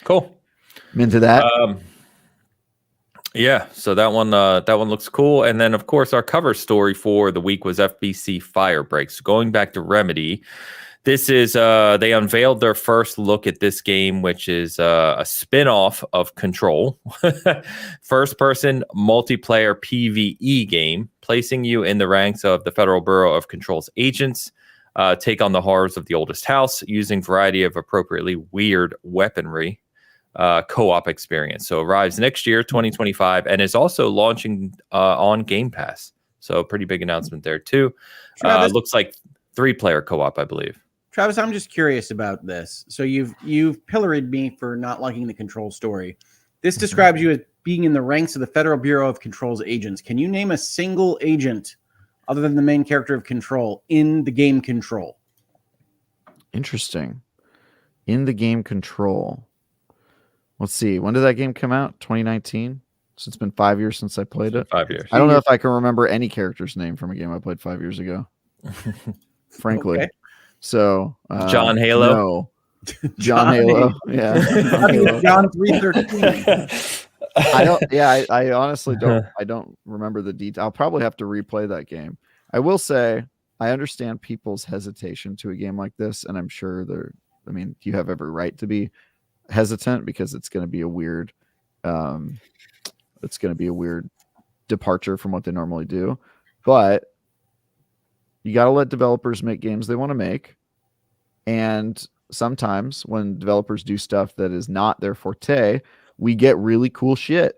Cool. I'm into that. Yeah, so that one looks cool. And then, of course, our cover story for the week was FBC Firebreak. So going back to Remedy, this is they unveiled their first look at this game, which is a spin-off of Control, first-person multiplayer PvE game, placing you in the ranks of the Federal Bureau of Control's agents, take on the horrors of the oldest house using variety of appropriately weird weaponry. Co-op experience. So arrives next year, 2025, and is also launching on Game Pass. So pretty big announcement there too. Travis, looks like 3-player co-op, I believe. Travis, I'm just curious about this. So you've pilloried me for not liking the Control story. This describes you as being in the ranks of the Federal Bureau of Control's agents. Can you name a single agent other than the main character of Control in the game Control? Interesting. In the game Control. Let's see. When did that game come out? 2019. So it's been 5 years since I played it. 5 years. I don't know if I can remember any character's name from a game I played 5 years ago. Frankly. Okay. So John Halo. No. John Halo. Yeah. John 313. I don't. Yeah. I honestly don't. I don't remember the detail. I'll probably have to replay that game. I will say I understand people's hesitation to a game like this, and I'm sure you have every right to be hesitant because it's going to be a weird departure from what they normally do, but you got to let developers make games they want to make. And sometimes when developers do stuff that is not their forte, we get really cool shit.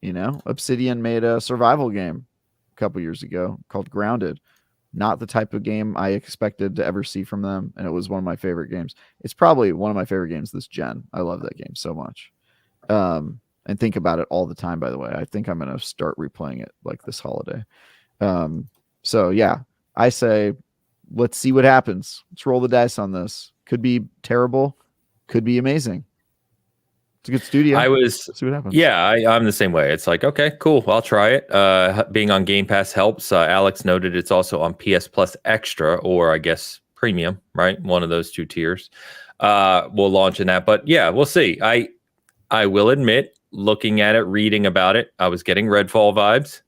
Obsidian made a survival game a couple years ago called Grounded. Not the type of game I expected to ever see from them, and it was one of my favorite games. It's probably one of my favorite games this gen. I love that game so much, and think about it all the time. By the way, I think I'm going to start replaying it like this holiday. So yeah, I say let's see what happens. Let's roll the dice on this. Could be terrible, could be amazing. It's a good studio. Let's see what happens. Yeah, I'm the same way. It's like, okay, cool. I'll try it. Being on Game Pass helps. Alex noted it's also on PS Plus Extra, or I guess Premium, right? One of those two tiers. We'll launch in that. But yeah, we'll see. I will admit, looking at it, reading about it, I was getting Redfall vibes.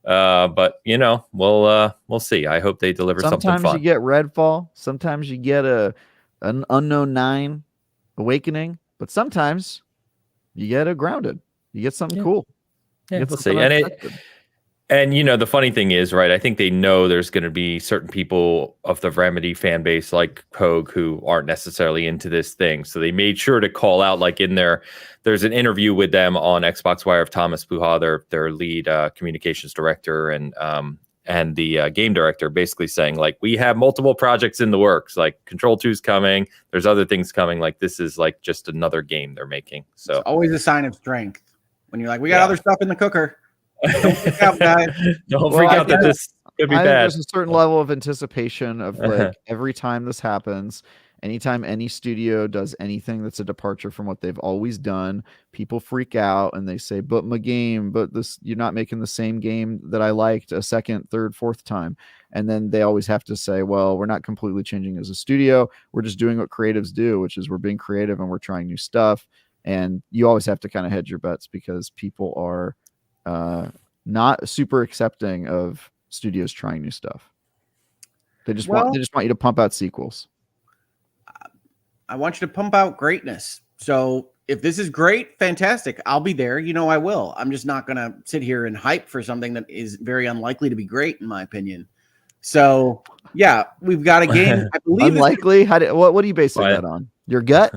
But we'll see. I hope they deliver something fun. Sometimes you get Redfall. Sometimes you get an Unknown 9 Awakening. But sometimes you get a Grounded. You get something cool. Yeah, we'll see. And the funny thing is, right, I think they know there's going to be certain people of the Remedy fan base like Pogue who aren't necessarily into this thing. So they made sure to call out, like there's an interview with them on Xbox Wire of Thomas Puha, their lead communications director and the game director, basically saying, like, we have multiple projects in the works, like Control 2's coming. There's other things coming. Like, this is like just another game they're making. So it's always a sign of strength when you're like, we got other stuff in the cooker. Don't freak out, guys. Don't freak out that this Could be I think bad. there's a certain level of anticipation of like every time this happens, anytime any studio does anything that's a departure from what they've always done, people freak out and they say, but my game, but this, you're not making the same game that I liked a second, third, fourth time. And then they always have to say, well, we're not completely changing as a studio. We're just doing what creatives do, which is we're being creative and we're trying new stuff. And you always have to kind of hedge your bets because people are not super accepting of studios trying new stuff. They just want you to pump out sequels. I want you to pump out greatness. So if this is great, fantastic. I'll be there. You know, I will. I'm just not going to sit here and hype for something that is very unlikely to be great, in my opinion. So yeah, we've got a game. I believe unlikely. What are you basing that on? Your gut?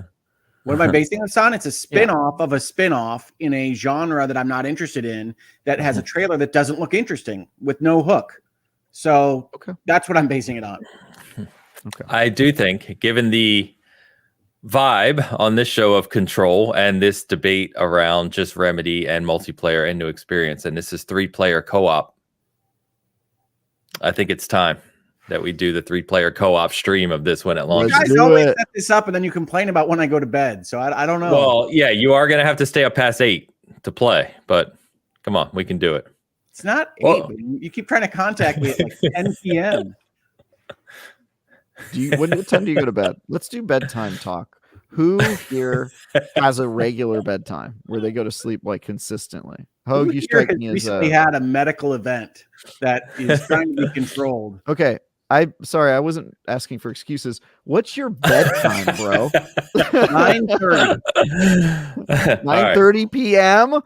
What am I basing this on? It's a spin-off of a spin-off in a genre that I'm not interested in that has a trailer that doesn't look interesting with no hook. So that's what I'm basing it on. Okay. I do think, given the vibe on this show of Control and this debate around just Remedy and multiplayer and new experience, and this is 3-player co-op, I think it's time that we do the 3-player co-op stream of this when it launches. You guys always set this up and then you complain about when I go to bed. So I don't know. Well, yeah, you are going to have to stay up past 8 to play, but come on, we can do it. It's not 8. But you keep trying to contact me at like 10 p.m. What time do you go to bed? Let's do bedtime talk. Who here has a regular bedtime where they go to sleep like consistently? Hogue, you strike me as recently had a medical event that is trying to be controlled. Okay. Sorry, I wasn't asking for excuses. What's your bedtime, bro? 9:30. 9:30 p.m.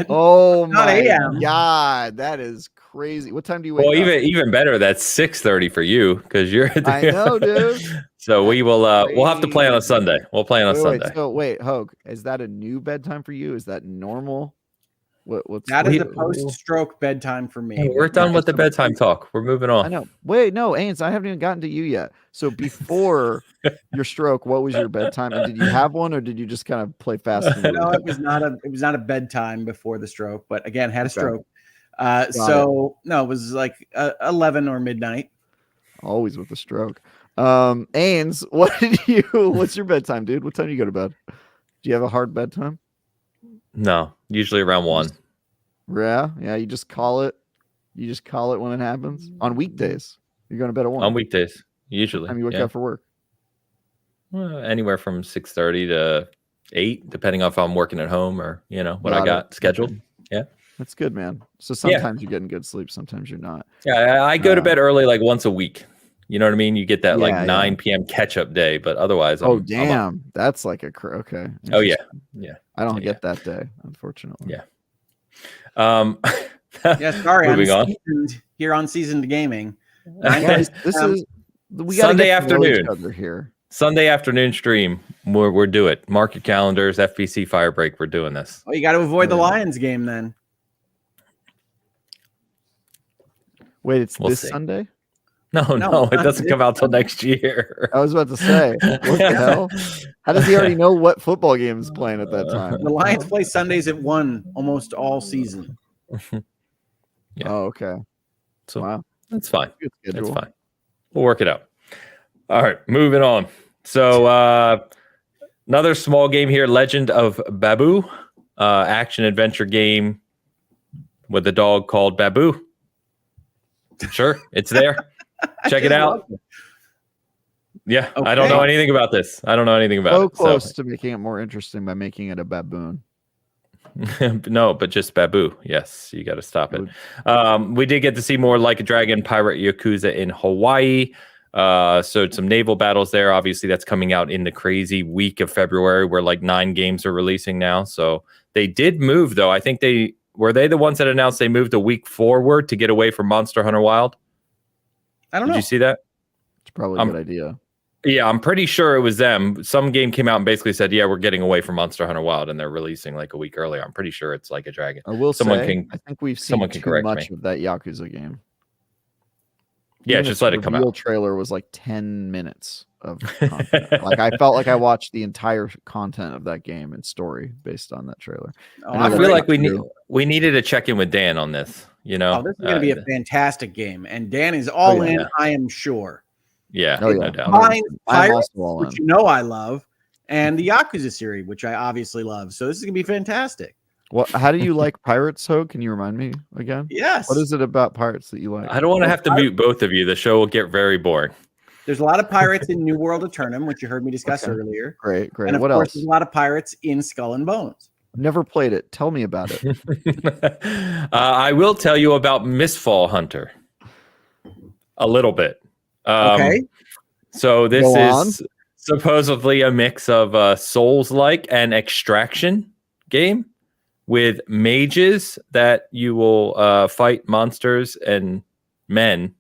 Oh my a.m. God, that is crazy. What time do you wake up? Well, even better. That's 6:30 for you because you're. I know, dude. So we will. We'll have to play on a Sunday. We'll play on a Sunday. Wait, Hogue, is that a new bedtime for you? Is that normal? That is a post-stroke bedtime for me. Hey, we're done with the bedtime talk. We're moving on. I know. Wait, no, Ains, I haven't even gotten to you yet. So before your stroke, what was your bedtime? And did you have one, or did you just kind of play fast? No, it was not a bedtime before the stroke, but again, had a stroke. No, it was like 11 or midnight. Always with the stroke. Ains, what's your bedtime, dude? What time do you go to bed? Do you have a hard bedtime? No, usually around 1. Yeah, you just call it. You just call it when it happens. On weekdays, you're going to bed at 1. On weekdays, usually. What time you wake up for work? Anywhere from 6:30 to 8, depending on if I'm working at home or what I got scheduled. Yeah, that's good, man. So sometimes you're getting good sleep, sometimes you're not. Yeah, I go to bed early, like once a week. You know what I mean? You get that 9 p.m. catch-up day, but otherwise, damn, that's like okay. Oh yeah. I don't get that day, unfortunately. Yeah. Sorry, moving I'm on. Seasoned here on Seasoned Gaming. Guys, this is we got Sunday afternoon here. Sunday afternoon stream. We're do it. Mark your calendars. FBC Firebreak. We're doing this. Well, you got to avoid the Lions game then. Wait, it's this Sunday? No, it doesn't come out till next year. I was about to say, what the hell? How does he already know what football game is playing at that time? The Lions play Sundays at 1 almost all season. Yeah. Oh, okay. So wow, that's fine. That's fine. We'll work it out. All right, moving on. So another small game here, Legend of Babu, action adventure game with a dog called Babu. Sure, it's there. Check it out. Yeah, okay. I don't know anything about this. So close to making it more interesting by making it a baboon. No, but just Babu. Yes, you got to stop it. We did get to see more Like a Dragon Pirate Yakuza in Hawaii. So some naval battles there. Obviously, that's coming out in the crazy week of February where like 9 games are releasing now. So they did move, though. I think they the ones that announced they moved a week forward to get away from Monster Hunter Wild. I don't know. Did you see that? It's probably a good idea. Yeah, I'm pretty sure it was them. Some game came out and basically said, yeah, we're getting away from Monster Hunter Wild, and they're releasing like a week earlier. I'm pretty sure it's Like a Dragon. I will say, I think we've seen too much of that Yakuza game. Yeah, just let it come out. The trailer was like 10 minutes of content. Like I felt like I watched the entire content of that game and story based on that trailer. I feel like we needed to check in with Dan on this. You know, Oh, this is going to be a fantastic game, and Dan is all in. I am sure. Yeah, no doubt. Pirates, which you know I love, and the Yakuza series, which I obviously love. So this is going to be fantastic. Well, how do you like Pirates, Hogue? Can you remind me again? Yes. What is it about Pirates that you like? I don't want to have to mute both of you. The show will get very boring. There's a lot of pirates in New World Eternum, which you heard me discuss earlier. Great. And of what course, else? there's a lot of pirates in Skull and Bones. Never played it. Tell me about it. I will tell you about Mistfall Hunter. A little bit. Okay. So this is supposedly a mix of Souls-like and Extraction game with mages that you will fight monsters and men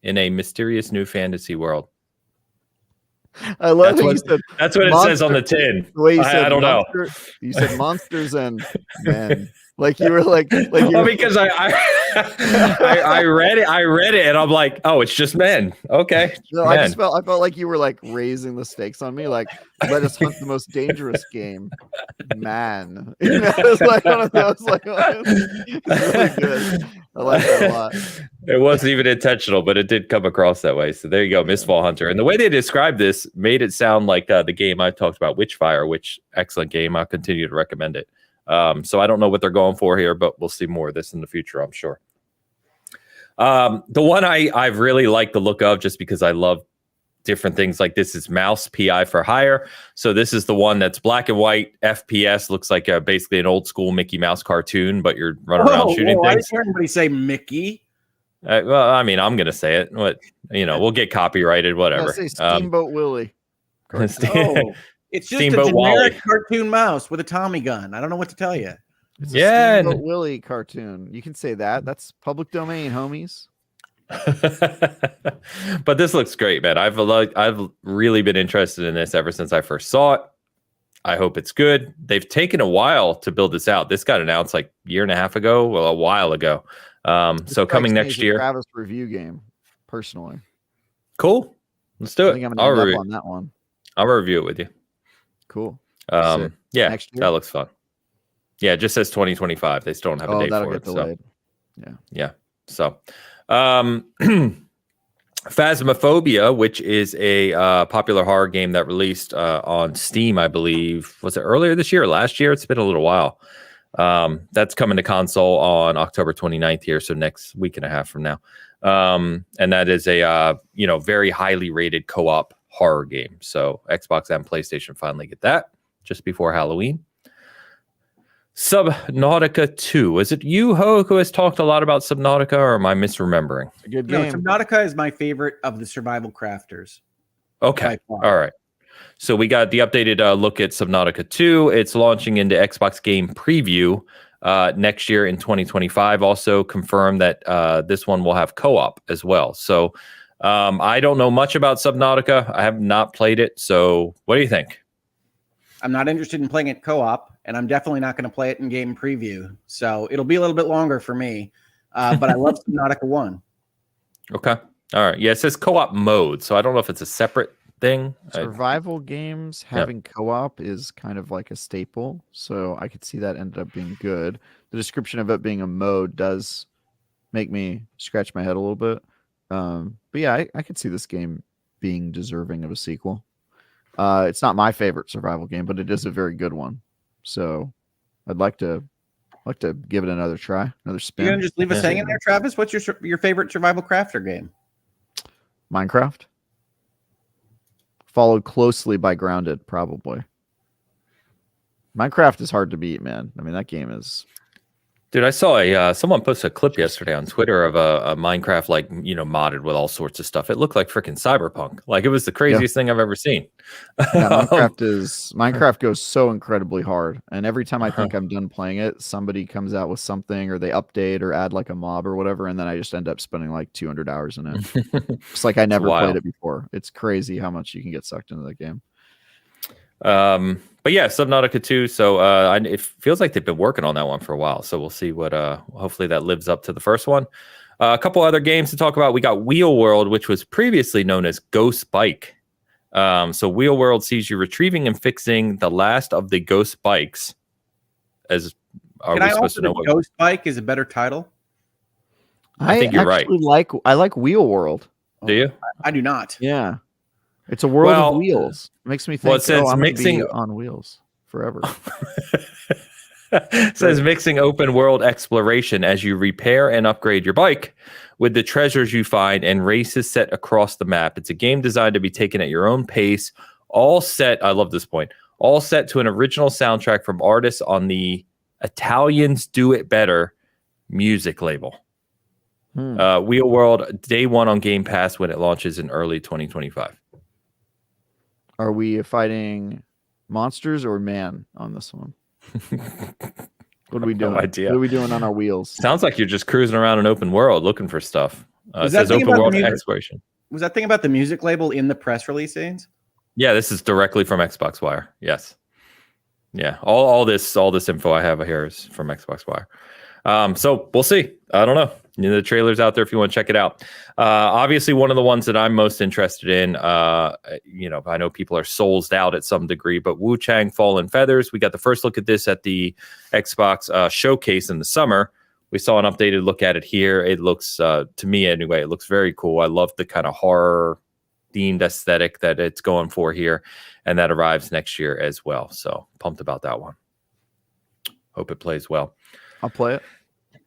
in a mysterious new fantasy world. I love what you said. That's what it says on the tin. The way you said I don't know. You said monsters and men. Like you were like well, because I read it and I'm like, oh, it's just men. Okay. No, men. I felt like you were like raising the stakes on me. Like, let us hunt the most dangerous game, man. You know, it's like one of those. Like, it's really good. I like that a lot. It wasn't even intentional, but it did come across that way. So there you go, Mistfall Hunter. And the way they described this made it sound like the game I talked about, Witchfire, which excellent game. I'll continue to recommend it. So I don't know what they're going for here, but we'll see more of this in the future, I'm sure. The one I've really liked the look of just because I love different things like this is Mouse PI for Hire. So this is the one that's black and white FPS, looks like basically an old school Mickey Mouse cartoon, but you're running around shooting things. I didn't hear anybody say Mickey. Well, I mean, I'm going to say it. We'll get copyrighted, whatever. Say Steamboat Willie. It's just Steamboat a generic cartoon mouse with a Tommy gun. I don't know what to tell you. It's a Steamboat Willie cartoon. You can say that. That's public domain, homies. But this looks great, man. I've really been interested in this ever since I first saw it. I hope it's good. They've taken a while to build this out. This got announced like a year and a half ago. Well, a while ago. So coming next year. Travis review game, personally. Cool. Let's do it. I think I'm gonna end up on that one. I'll review it with you. Cool. Yeah, that looks fun. Yeah, it just says 2025. They still don't have a date for it. Delayed. So. Yeah. So, Phasmophobia, which is a popular horror game that released on Steam, I believe. Was it earlier this year or last year? It's been a little while. That's coming to console on October 29th here, so next week and a half from now. And that is a very highly rated co-op horror game. So Xbox and PlayStation finally get that just before Halloween. Subnautica 2. Is it you, Ho, who has talked a lot about Subnautica, or am I misremembering? It's a good game. No, Subnautica is my favorite of the survival crafters. Okay. All right. So we got the updated look at Subnautica 2. It's launching into Xbox Game Preview next year in 2025. Also confirmed that this one will have co-op as well. So I don't know much about Subnautica. I have not played it. So what do you think? I'm not interested in playing it co-op, and I'm definitely not going to play it in game preview. So it'll be a little bit longer for me. But I love Subnautica 1. Okay. All right. Yeah, it says co-op mode. So I don't know if it's a separate thing. Survival games having co-op is kind of like a staple. So I could see that ended up being good. The description of it being a mode does make me scratch my head a little bit. But yeah, I could see this game being deserving of a sequel. It's not my favorite survival game, but it is a very good one. So I'd like to give it another try, another spin. You're gonna just leave us hanging there, Travis? What's your favorite survival crafter game? Minecraft. Followed closely by Grounded, probably. Minecraft is hard to beat, man. I mean, that game is. Dude, I saw someone posted a clip yesterday on Twitter of a Minecraft, modded with all sorts of stuff. It looked like freaking Cyberpunk. Like, it was the craziest thing I've ever seen. Yeah, Minecraft goes so incredibly hard. And every time I think I'm done playing it, somebody comes out with something, or they update or add like a mob or whatever, and then I just end up spending like 200 hours in it. It's like I never played it before. It's crazy how much you can get sucked into that game. But yeah, Subnautica 2. So it feels like they've been working on that one for a while. So we'll see what hopefully that lives up to the first one. A couple other games to talk about. We got Wheel World, which was previously known as Ghost Bike. So Wheel World sees you retrieving and fixing the last of the ghost bikes. As are we supposed to know? Ghost Bike is a better title. I think you're right. I like Wheel World. Do you? I do not. Yeah, it's a world of wheels. It makes me think. Well, it says I'm mixing gonna be on wheels forever. It says mixing open world exploration as you repair and upgrade your bike with the treasures you find and races set across the map. It's a game designed to be taken at your own pace. All set. I love this point. All set to an original soundtrack from artists on the Italians Do It Better music label. Wheel World, day one on Game Pass when it launches in early 2025. Are we fighting monsters or man on this one? What are we doing? No idea. What are we doing on our wheels? Sounds like you're just cruising around an open world looking for stuff. It says open world exploration. Was that thing about the music label in the press release, Ains? Yeah, this is directly from Xbox Wire. Yes. Yeah, all this info I have here is from Xbox Wire. So we'll see. I don't know. The trailer's out there if you want to check it out. Obviously, one of the ones that I'm most interested in, I know people are soulsed out at some degree, but Wu Chang Fallen Feathers. We got the first look at this at the Xbox showcase in the summer. We saw an updated look at it here. It looks, to me anyway, it looks very cool. I love the kind of horror themed aesthetic that it's going for here, and that arrives next year as well. So pumped about that one. Hope it plays well. I'll play it.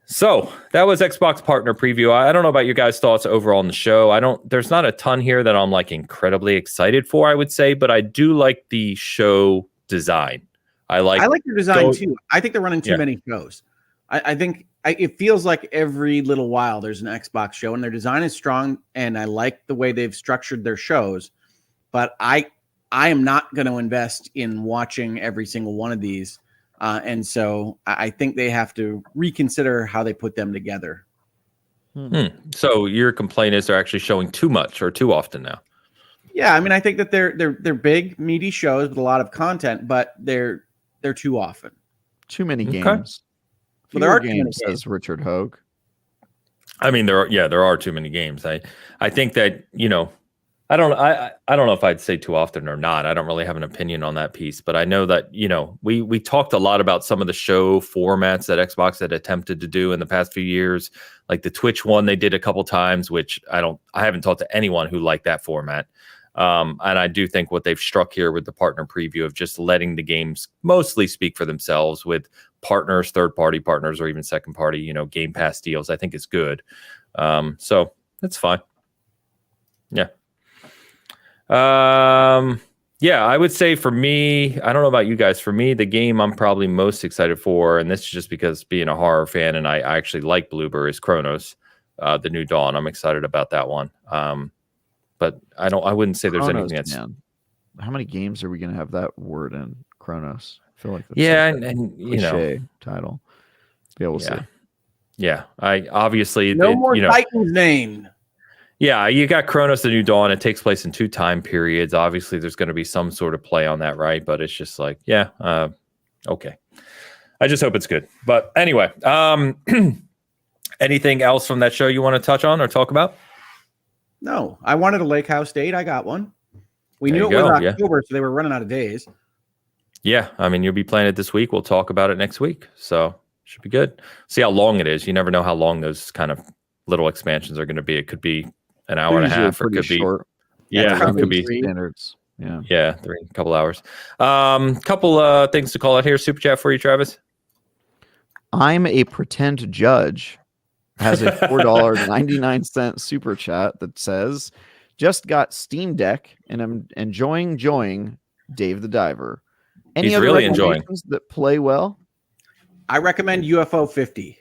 So that was Xbox partner preview. I don't know about your guys' thoughts overall on the show. There's not a ton here that I'm like incredibly excited for, I would say, but I do like the show design. I like your design too. I think they're running too many shows. I think it feels like every little while there's an Xbox show, and their design is strong, and I like the way they've structured their shows, but I am not going to invest in watching every single one of these. And so I think they have to reconsider how they put them together. So your complaint is they're actually showing too much or too often now? Yeah, I mean, I think that they're big, meaty shows with a lot of content, but they're too often. Too many games. Well, there are games, says Richard Hogue. I mean, there are too many games. I think that, I don't know if I'd say too often or not. I don't really have an opinion on that piece, but I know that, we talked a lot about some of the show formats that Xbox had attempted to do in the past few years, like the Twitch one they did a couple times, which I haven't talked to anyone who liked that format. And I do think what they've struck here with the partner preview of just letting the games mostly speak for themselves with partners, third-party partners, or even second-party, Game Pass deals, I think is good. So that's fine. Yeah. I would say for me, I don't know about you guys, for me, the game I'm probably most excited for, and this is just because being a horror fan and I actually like Bloober, is Chronos, the New Dawn. I'm excited about that one. But I wouldn't say there's anything that's... Man. How many games are we going to have that word in? Chronos. I feel like that's and title. Yeah, we'll see. Yeah, I obviously... No more Titans named. Yeah, you got Chronos, the New Dawn. It takes place in 2 time periods. Obviously, there's going to be some sort of play on that, right? But it's just like, okay. I just hope it's good. But anyway, anything else from that show you want to touch on or talk about? No, I wanted a Lake House date. I got one. We knew it was October, so they were running out of days. Yeah, I mean, you'll be playing it this week. We'll talk about it next week. So should be good. See how long it is. You never know how long those kind of little expansions are going to be. It could be an hour and a half, or it could short. Yeah, it could be standards. Yeah, a couple hours. Couple things to call out here. Super chat for you, Travis. I'm a pretend judge. Has a $4.99 super chat that says, "Just got Steam Deck and I'm enjoying Dave the Diver. Any He's other really enjoying that play well?" I recommend UFO 50.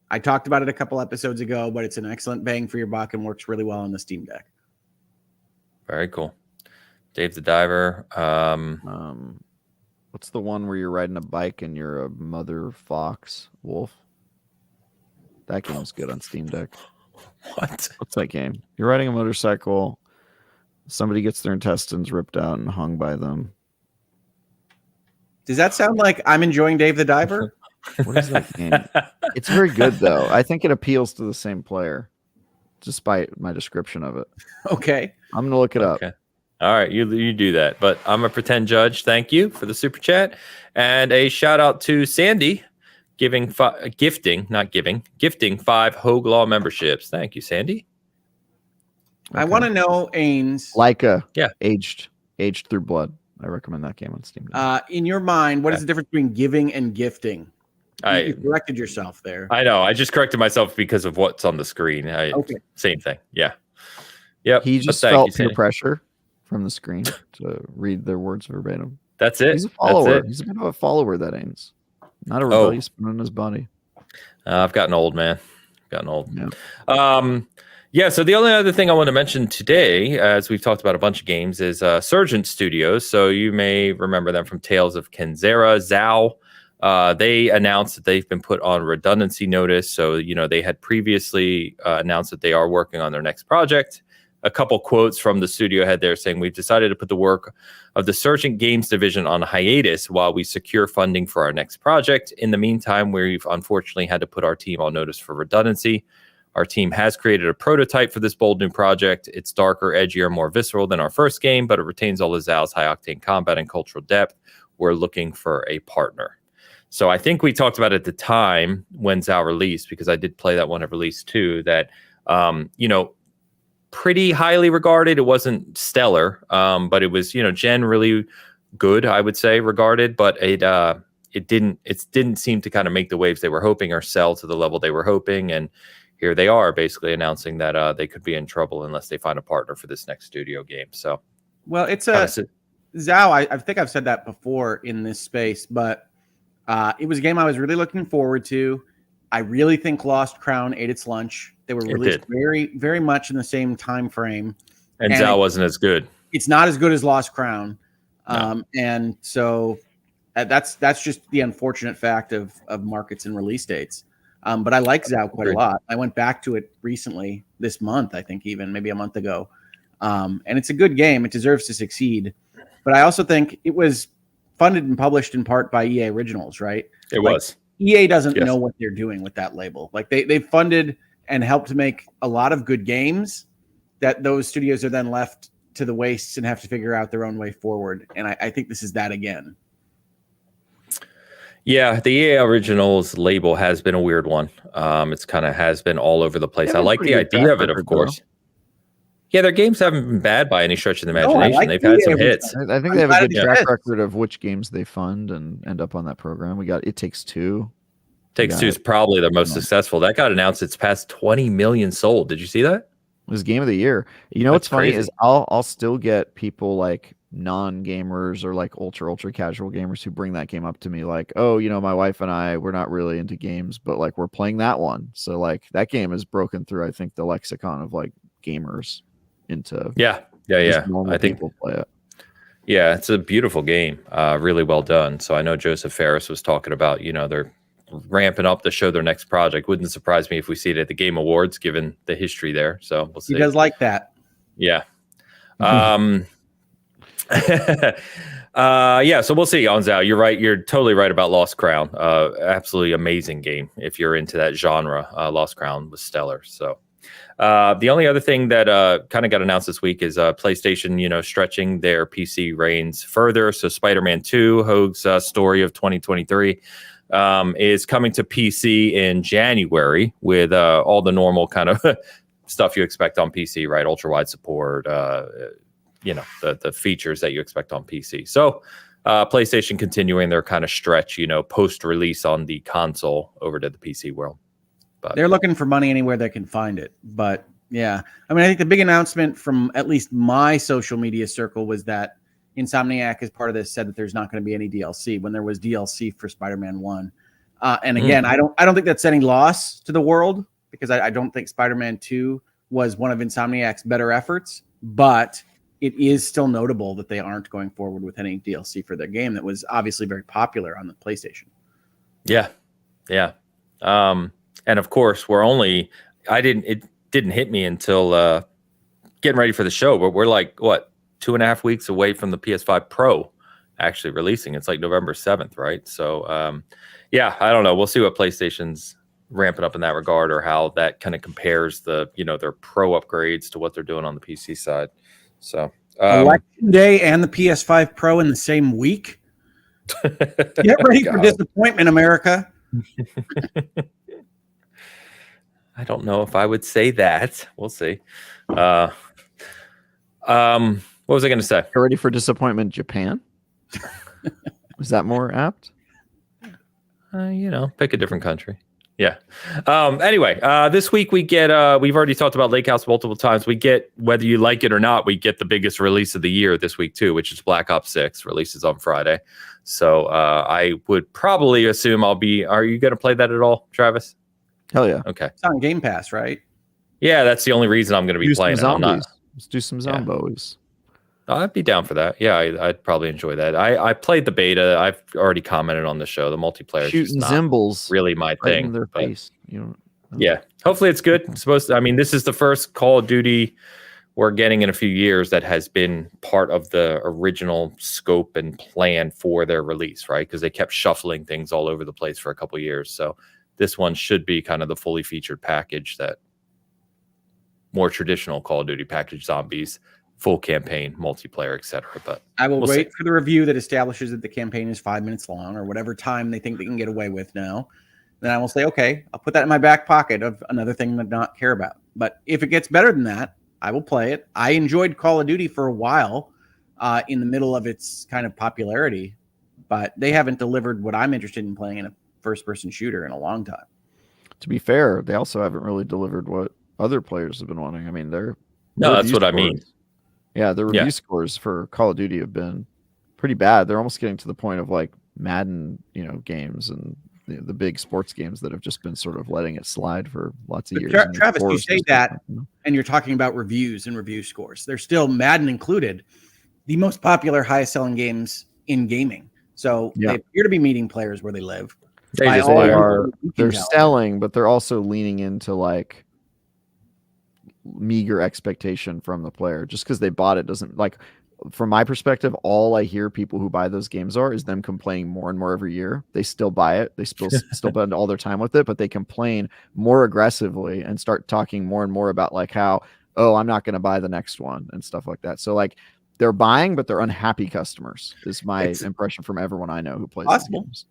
I talked about it a couple episodes ago, but it's an excellent bang for your buck and works really well on the Steam Deck. Very cool. Dave the Diver. What's the one where you're riding a bike and you're a mother fox wolf? That game's good on Steam Deck. What? What's that game? You're riding a motorcycle. Somebody gets their intestines ripped out and hung by them. Does that sound like I'm enjoying Dave the Diver? What is that game? It's very good, though. I think it appeals to the same player, despite my description of it. Okay. I'm going to look it up. All right, you do that. But I'm a pretend judge. Thank you for the super chat. And a shout out to Sandy. gifting 5 Hogue Law memberships. Thank you, Sandy. Okay. I want to know, Ains. Aged Through Blood. I recommend that game on Steam. In your mind, what is the difference between giving and gifting? You corrected yourself there. I know. I just corrected myself because of what's on the screen. Okay. Same thing. Yeah. Yep. He just felt peer pressure from the screen to read their words verbatim. That's it. He's a follower. He's a bit of a follower, that Ains. Not a rebellious spoon in his body. I've gotten old, man. Yeah. So the only other thing I want to mention today, as we've talked about a bunch of games, is Surgent Studios. So you may remember them from Tales of Kenzera, Zao. They announced that they've been put on redundancy notice. So, they had previously announced that they are working on their next project. A couple quotes from the studio head there saying, "We've decided to put the work of the Surgent Games division on hiatus while we secure funding for our next project. In the meantime, we've unfortunately had to put our team on notice for redundancy. Our team has created a prototype for this bold new project. It's darker, edgier, more visceral than our first game, but it retains all of Zao's high-octane combat and cultural depth. We're looking for a partner." So I think we talked about at the time when Zao released, because I did play that one at release too, that, pretty highly regarded. It wasn't stellar, but it was, generally good, I would say, regarded, but it didn't seem to kind of make the waves they were hoping or sell to the level they were hoping. And here they are basically announcing that they could be in trouble unless they find a partner for this next studio game. So, well, it's Zao. I think I've said that before in this space, but it was a game I was really looking forward to. I really think Lost Crown ate its lunch. They were released very, very much in the same time frame. And Zao wasn't as good. It's not as good as Lost Crown. No. And so that's just the unfortunate fact of markets and release dates. But I like Zao quite a lot. I went back to it recently this month, I think even maybe a month ago. And it's a good game. It deserves to succeed. But I also think it was funded and published in part by EA Originals, right? It was. EA doesn't know what they're doing with that label. Like they funded and helped make a lot of good games that those studios are then left to the wastes and have to figure out their own way forward. And I think this is that again. Yeah, the EA Originals label has been a weird one. It's kind of has been all over the place. I like the idea of it, of course. Yeah, their games haven't been bad by any stretch of the imagination. They've had some hits. I think they have a good track record of which games they fund and end up on that program. We got It Takes Two. Takes Two is probably their most successful. That got announced. It's past 20 million sold. Did you see that? It was Game of the Year. What's funny is I'll still get people like non-gamers or like ultra casual gamers who bring that game up to me like, oh, my wife and we're not really into games, but like we're playing that one. So like that game has broken through, I think, the lexicon of like gamers into yeah. I think people play it. Yeah, it's a beautiful game. Really well done. So I know Joseph Ferris was talking about, they're ramping up to show their next project. Wouldn't surprise me if we see it at the Game Awards, given the history there. So we'll see. He does like that. Yeah. Yeah, so we'll see on Zao. You're right. You're totally right about Lost Crown. Absolutely amazing game. If you're into that genre, Lost Crown was stellar. So the only other thing that kind of got announced this week is PlayStation, stretching their PC reigns further. So Spider-Man 2, Hogue's story of 2023, is coming to PC in January with all the normal kind of stuff you expect on PC, right? Ultra wide support, the features that you expect on PC. So PlayStation continuing their kind of stretch, post-release on the console over to the PC world. But they're looking for money anywhere they can find it. But yeah, I think the big announcement from at least my social media circle was that Insomniac, as part of this, said that there's not going to be any DLC when there was DLC for Spider-Man 1. And again, I don't think that's any loss to the world, because I don't think Spider-Man 2 was one of Insomniac's better efforts, but it is still notable that they aren't going forward with any DLC for their game that was obviously very popular on the PlayStation. Yeah. And of course, it didn't hit me until getting ready for the show, but we're like, 2.5 weeks away from the PS5 Pro actually releasing. It's like November 7th, right? So, I don't know. We'll see what PlayStation's ramping up in that regard, or how that kind of compares their Pro upgrades to what they're doing on the PC side. So, Election Day and the PS5 Pro in the same week. Get ready for disappointment, America. I don't know if I would say that. We'll see. What was I going to say? You're ready for disappointment, Japan? Is that more apt? Pick a different country. Yeah. Anyway, this week we get, we've already talked about Lake House multiple times. We get, whether you like it or not, we get the biggest release of the year this week too, which is Black Ops 6, releases on Friday. So I would probably assume are you going to play that at all, Travis? Hell yeah. Okay. It's on Game Pass, right? Yeah, that's the only reason I'm going to be playing it. Let's do some zombos. I'd be down for that. Yeah, I'd probably enjoy that. I played the beta. I've already commented on the show. The multiplayer shooting Zimbles really my thing. In their face. Yeah, hopefully it's good. It's supposed to. I mean, this is the first Call of Duty we're getting in a few years that has been part of the original scope and plan for their release, right? Because they kept shuffling things all over the place for a couple of years. So this one should be kind of the fully featured package that more traditional Call of Duty package, zombies, full campaign, multiplayer, etc. But I will wait for the review that establishes that the campaign is 5 minutes long or whatever time they think they can get away with now. Then I will say, okay, I'll put that in my back pocket of another thing to not care about. But if it gets better than that, I will play it. I enjoyed Call of Duty for a while in the middle of its kind of popularity, but they haven't delivered what I'm interested in playing in a first-person shooter in a long time. To be fair, they also haven't really delivered what other players have been wanting. I mean, that's what I mean. Yeah, the review scores for Call of Duty have been pretty bad. They're almost getting to the point of like Madden, games and the big sports games that have just been sort of letting it slide for lots of years. Travis, you say that, and you're talking about reviews and review scores. They're still, Madden included, the most popular, highest-selling games in gaming. So they appear to be meeting players where they live. They're selling, but they're also leaning into like meager expectation from the player. Just because they bought it doesn't, like, from my perspective, all I hear people who buy those games is them complaining more and more every year. They still buy it. They still spend all their time with it, but they complain more aggressively and start talking more and more about like how, I'm not going to buy the next one and stuff like that. So like they're buying, but they're unhappy customers is my impression from everyone I know who plays these games.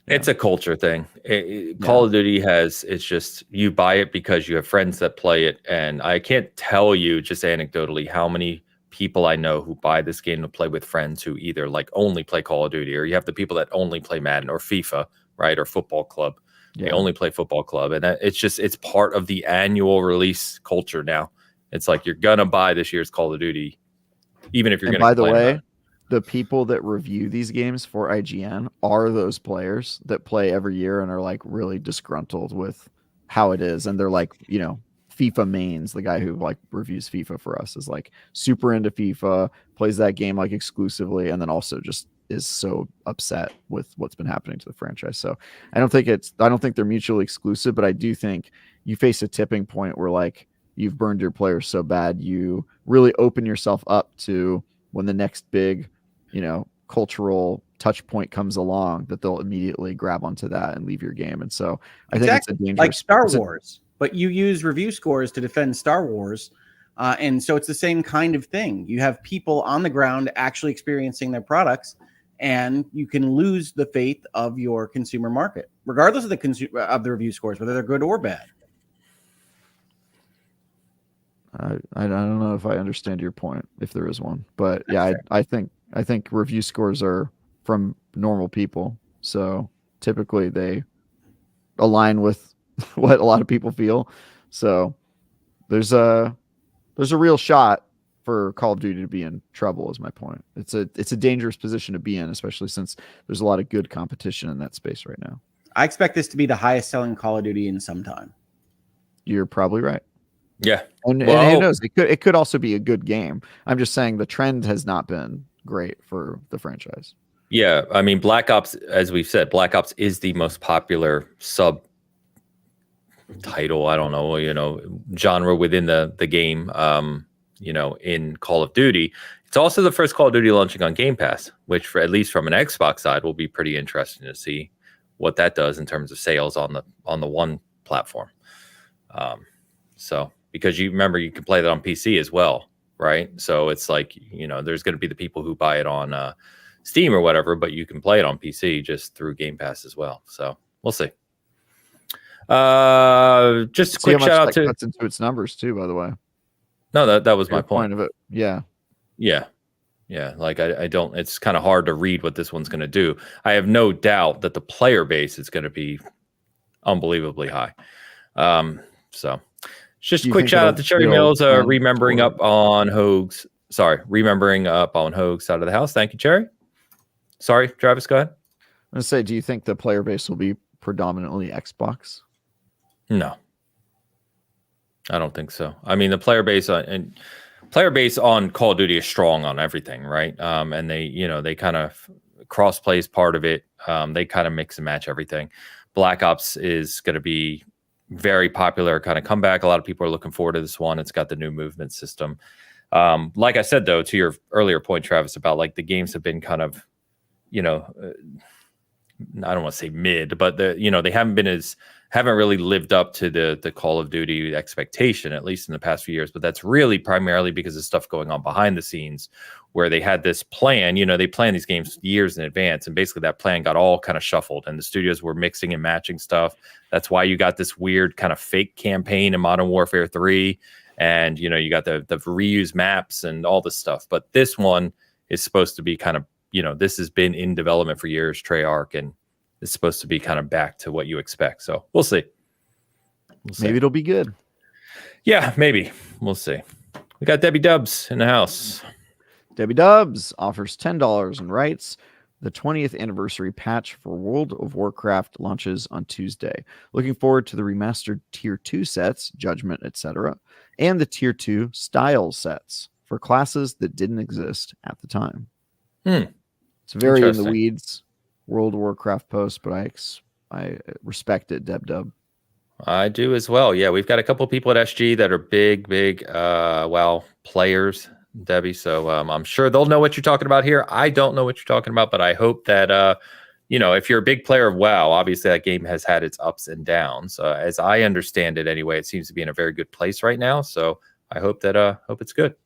It's a culture thing. Call of Duty it's just, you buy it because you have friends that play it. And I can't tell you just anecdotally how many people I know who buy this game to play with friends who either like only play Call of Duty, or you have the people that only play Madden or FIFA, right? Or football club. They only play football club. And it's part of the annual release culture now. It's like, you're going to buy this year's Call of Duty, even if you're going to. By the way, the people that review these games for IGN are those players that play every year and are like really disgruntled with how it is. And they're like, FIFA mains. The guy who like reviews FIFA for us is like super into FIFA, plays that game like exclusively, and then also just is so upset with what's been happening to the franchise. So I don't think they're mutually exclusive, but I do think you face a tipping point where like you've burned your players so bad, you really open yourself up to when the next big, cultural touch point comes along, that they'll immediately grab onto that and leave your game. And so I think it's a dangerous, like Star Wars. But you use review scores to defend Star Wars. And so it's the same kind of thing. You have people on the ground actually experiencing their products, and you can lose the faith of your consumer market, regardless of the review scores, whether they're good or bad. I don't know if I understand your point, if there is one. But yeah, I think review scores are from normal people. So typically they align with what a lot of people feel. So there's a real shot for Call of Duty to be in trouble, is my point. It's a dangerous position to be in, especially since there's a lot of good competition in that space right now. I expect this to be the highest selling Call of Duty in some time. You're probably right. Yeah. And who knows? It could also be a good game. I'm just saying the trend has not been great for the franchise. Yeah. I mean, Black Ops, as we've said, Black Ops is the most popular title, I don't know, genre within the game, in Call of Duty. It's also the first Call of Duty launching on Game Pass, which for at least from an Xbox side will be pretty interesting to see what that does in terms of sales on the one platform. So because you remember you can play that on PC as well, right? So it's like, there's going to be the people who buy it on Steam or whatever, but you can play it on PC just through Game Pass as well. So we'll see. Just a See how quick much shout out that to. cuts into its numbers too, by the way. No, that was my Your point. of it. Yeah. Yeah. Like I don't. It's kind of hard to read what this one's going to do. I have no doubt that the player base is going to be unbelievably high. So just a quick shout out to Cherry Mills, remembering up on Hoag's side of the house. Thank you, Cherry. Sorry, Travis, go ahead. I'm gonna say, do you think the player base will be predominantly Xbox? No, I don't think so. I mean, the player base on Call of Duty is strong on everything, right? And they kind of cross-play is part of it. They kind of mix and match everything. Black Ops is going to be very popular kind of comeback. A lot of people are looking forward to this one. It's got the new movement system. Like I said, though, to your earlier point, Travis, about like the games have been kind of, I don't want to say mid, but they haven't really lived up to the Call of Duty expectation, at least in the past few years. But that's really primarily because of stuff going on behind the scenes, where they had this plan. They planned these games years in advance, and basically that plan got all kind of shuffled, and the studios were mixing and matching stuff. That's why you got this weird kind of fake campaign in Modern Warfare 3, and you got the reused maps and all this stuff. But this one is supposed to be kind of, this has been in development for years, Treyarch, and it's supposed to be kind of back to what you expect. So we'll see. Maybe it'll be good. Yeah, maybe. We'll see. We got Debbie Dubs in the house. Debbie Dubs offers $10 and writes, the 20th anniversary patch for World of Warcraft launches on Tuesday. Looking forward to the remastered Tier 2 sets, Judgment, etc., and the Tier 2 style sets for classes that didn't exist at the time. It's very in the weeds World of Warcraft post, but I respect it, Dub. I do as well. Yeah, we've got a couple of people at SG that are big WoW players, Debbie. So I'm sure they'll know what you're talking about here. I don't know what you're talking about, but I hope that if you're a big player of WoW, obviously that game has had its ups and downs. As I understand it, anyway, it seems to be in a very good place right now. So I hope it's good.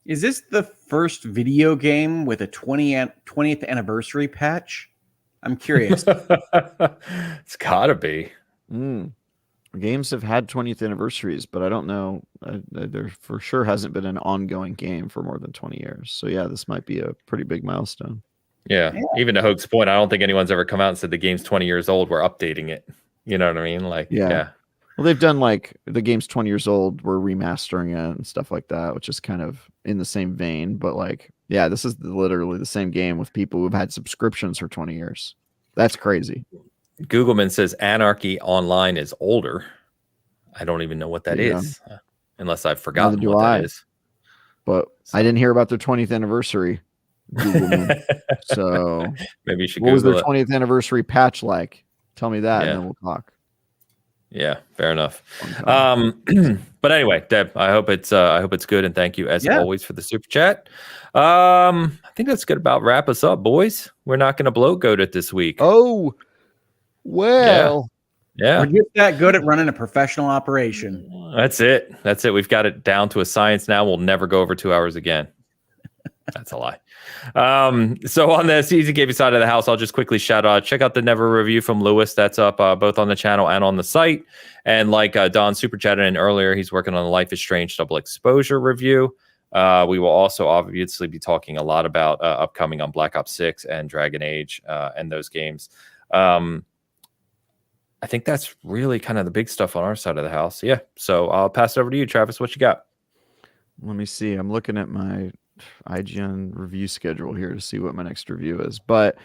Is this the first video game with a 20th anniversary patch? I'm curious. It's gotta be. Games have had 20th anniversaries, but I don't know. There for sure hasn't been an ongoing game for more than 20 years. So yeah, this might be a pretty big milestone. Yeah. Even to Hoag's point, I don't think anyone's ever come out and said the game's 20 years old. We're updating it. You know what I mean? Like, yeah. Well, they've done like the game's 20 years old. We're remastering it and stuff like that, which is kind of in the same vein. But like, yeah, this is literally the same game with people who've had subscriptions for 20 years. That's crazy. Googleman says Anarchy Online is older. I don't even know what that is, unless I've forgotten what that is. But I didn't hear about their 20th anniversary. Googleman. So maybe you should Google Google what was their 20th anniversary patch like? Tell me that, and then we'll talk. Yeah, fair enough. But anyway, Deb, I hope it's good, and thank you as always for the super chat. I think that's good about wrap us up, boys. We're not going to blow goat it this week. Oh, well, we're just that good at running a professional operation. That's it. We've got it down to a science now. We'll never go over 2 hours again. That's a lie. So on the Season Gaming side of the house, I'll just quickly check out the Never review from Lewis. That's up both on the channel and on the site. And like Don super chatted in earlier, he's working on the Life is Strange Double Exposure review. We will also obviously be talking a lot about upcoming on Black Ops 6 and Dragon Age and those games. I think that's really kind of the big stuff on our side of the house. Yeah. So I'll pass it over to you, Travis. What you got? Let me see. I'm looking at my IGN review schedule here to see what my next review is. But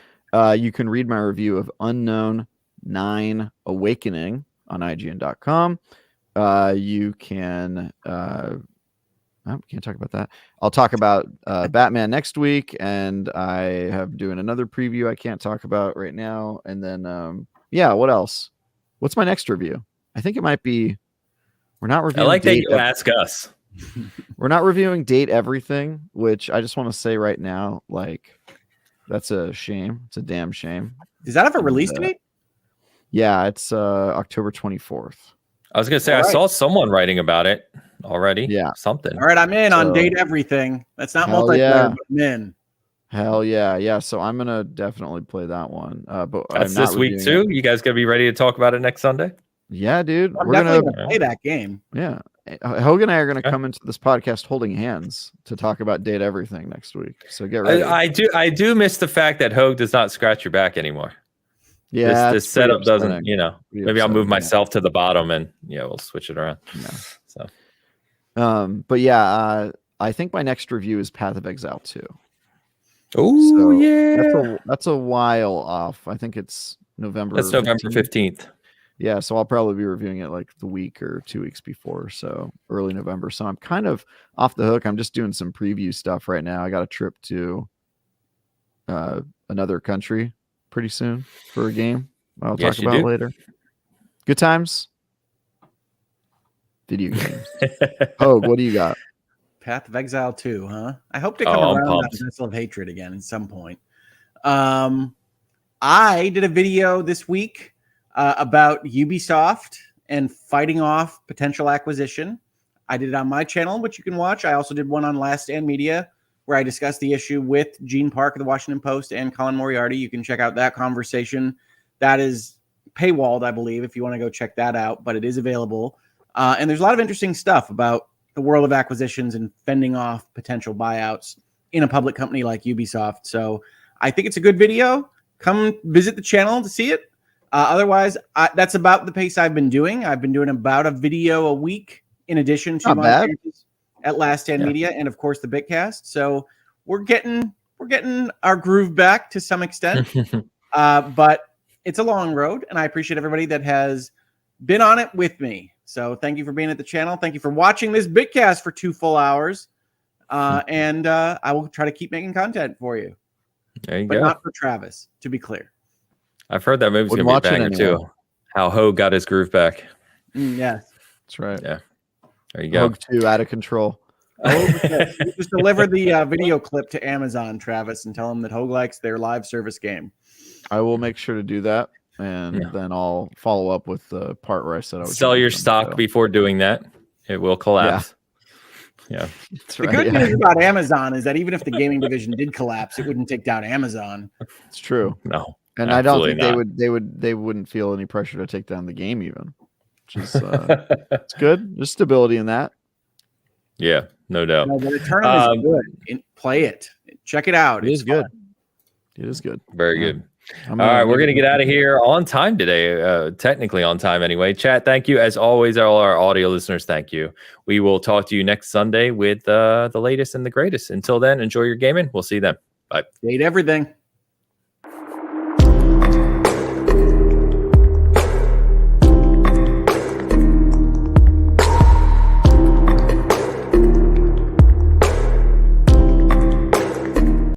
you can read my review of Unknown 9 Awakening on IGN.com. You can... I can't talk about that. I'll talk about Batman next week, and I have doing another preview I can't talk about right now. And then, what else? What's my next review? I think it might be. We're not reviewing. I like that you ask us. We're not reviewing Date Everything, which I just want to say right now, like, that's a shame. It's a damn shame. Does that have a release date? Yeah, it's October 24th. I was gonna say I saw someone writing about it already. Yeah, something. All right, I'm in on Date Everything. That's not multiplayer, but I'm in. Hell yeah. So I'm gonna definitely play that one. But That's I'm not this week reviewing too. it. You guys gonna be ready to talk about it next Sunday? Yeah, dude. I'm We're definitely gonna gonna play that game. Yeah. Hogan and I are gonna Okay. come into this podcast holding hands to talk about Date Everything next week. So get ready. I do miss the fact that Hogue does not scratch your back anymore. Yeah, This setup doesn't, maybe I'll move upsetting, myself to the bottom and we'll switch it around. Yeah. So But yeah, I think my next review is Path of Exile 2. oh yeah, That's a while off. I think it's November. That's November 15th. Yeah, so I'll probably be reviewing it like the week or 2 weeks before, so early November. So I'm kind of off the hook. I'm just doing some preview stuff right now. I got a trip to another country pretty soon for a game I'll talk about later. Good times. Video games. Oh, what do you got? Path of Exile 2, huh? I hope to come around on Vessel of Hatred again at some point. I did a video this week about Ubisoft and fighting off potential acquisition. I did it on my channel, which you can watch. I also did one on Last Stand Media, where I discussed the issue with Gene Park of the Washington Post and Colin Moriarty. You can check out that conversation. That is paywalled, I believe, if you want to go check that out, but it is available. And there's a lot of interesting stuff about the world of acquisitions and fending off potential buyouts in a public company like Ubisoft. So I think it's a good video. Come visit the channel to see it. Otherwise, that's about the pace I've been doing. I've been doing about a video a week in addition to my appearances at Last Stand Media and, of course, the Bitcast. So we're getting our groove back to some extent. But it's a long road, and I appreciate everybody that has been on it with me. So thank you for being at the channel. Thank you for watching this Bitcast for 2 full hours. And I will try to keep making content for you. There you but go. Not for Travis, to be clear. I've heard that movie's going to be a banger too. How Hogue got his groove back. Yes. That's right. Yeah. There you go. Hogue 2 out of control. Just deliver the video clip to Amazon, Travis, and tell them that Hogue likes their live service game. I will make sure to do that. And then I'll follow up with the part where I said I would sell your stock before doing that. It will collapse. Yeah. The good news about Amazon is that even if the gaming division did collapse, it wouldn't take down Amazon. It's true. No. And I don't think they wouldn't feel any pressure to take down the game even. Which is it's good. There's stability in that. Yeah, no doubt. No, the tournament is good. Play it. Check it out. It is good. It is good. Very good. All right, we're going to get out of here on time today, technically on time anyway. Chat, thank you. As always, all our audio listeners, thank you. We will talk to you next Sunday with the latest and the greatest. Until then, enjoy your gaming. We'll see you then. Bye. Date everything.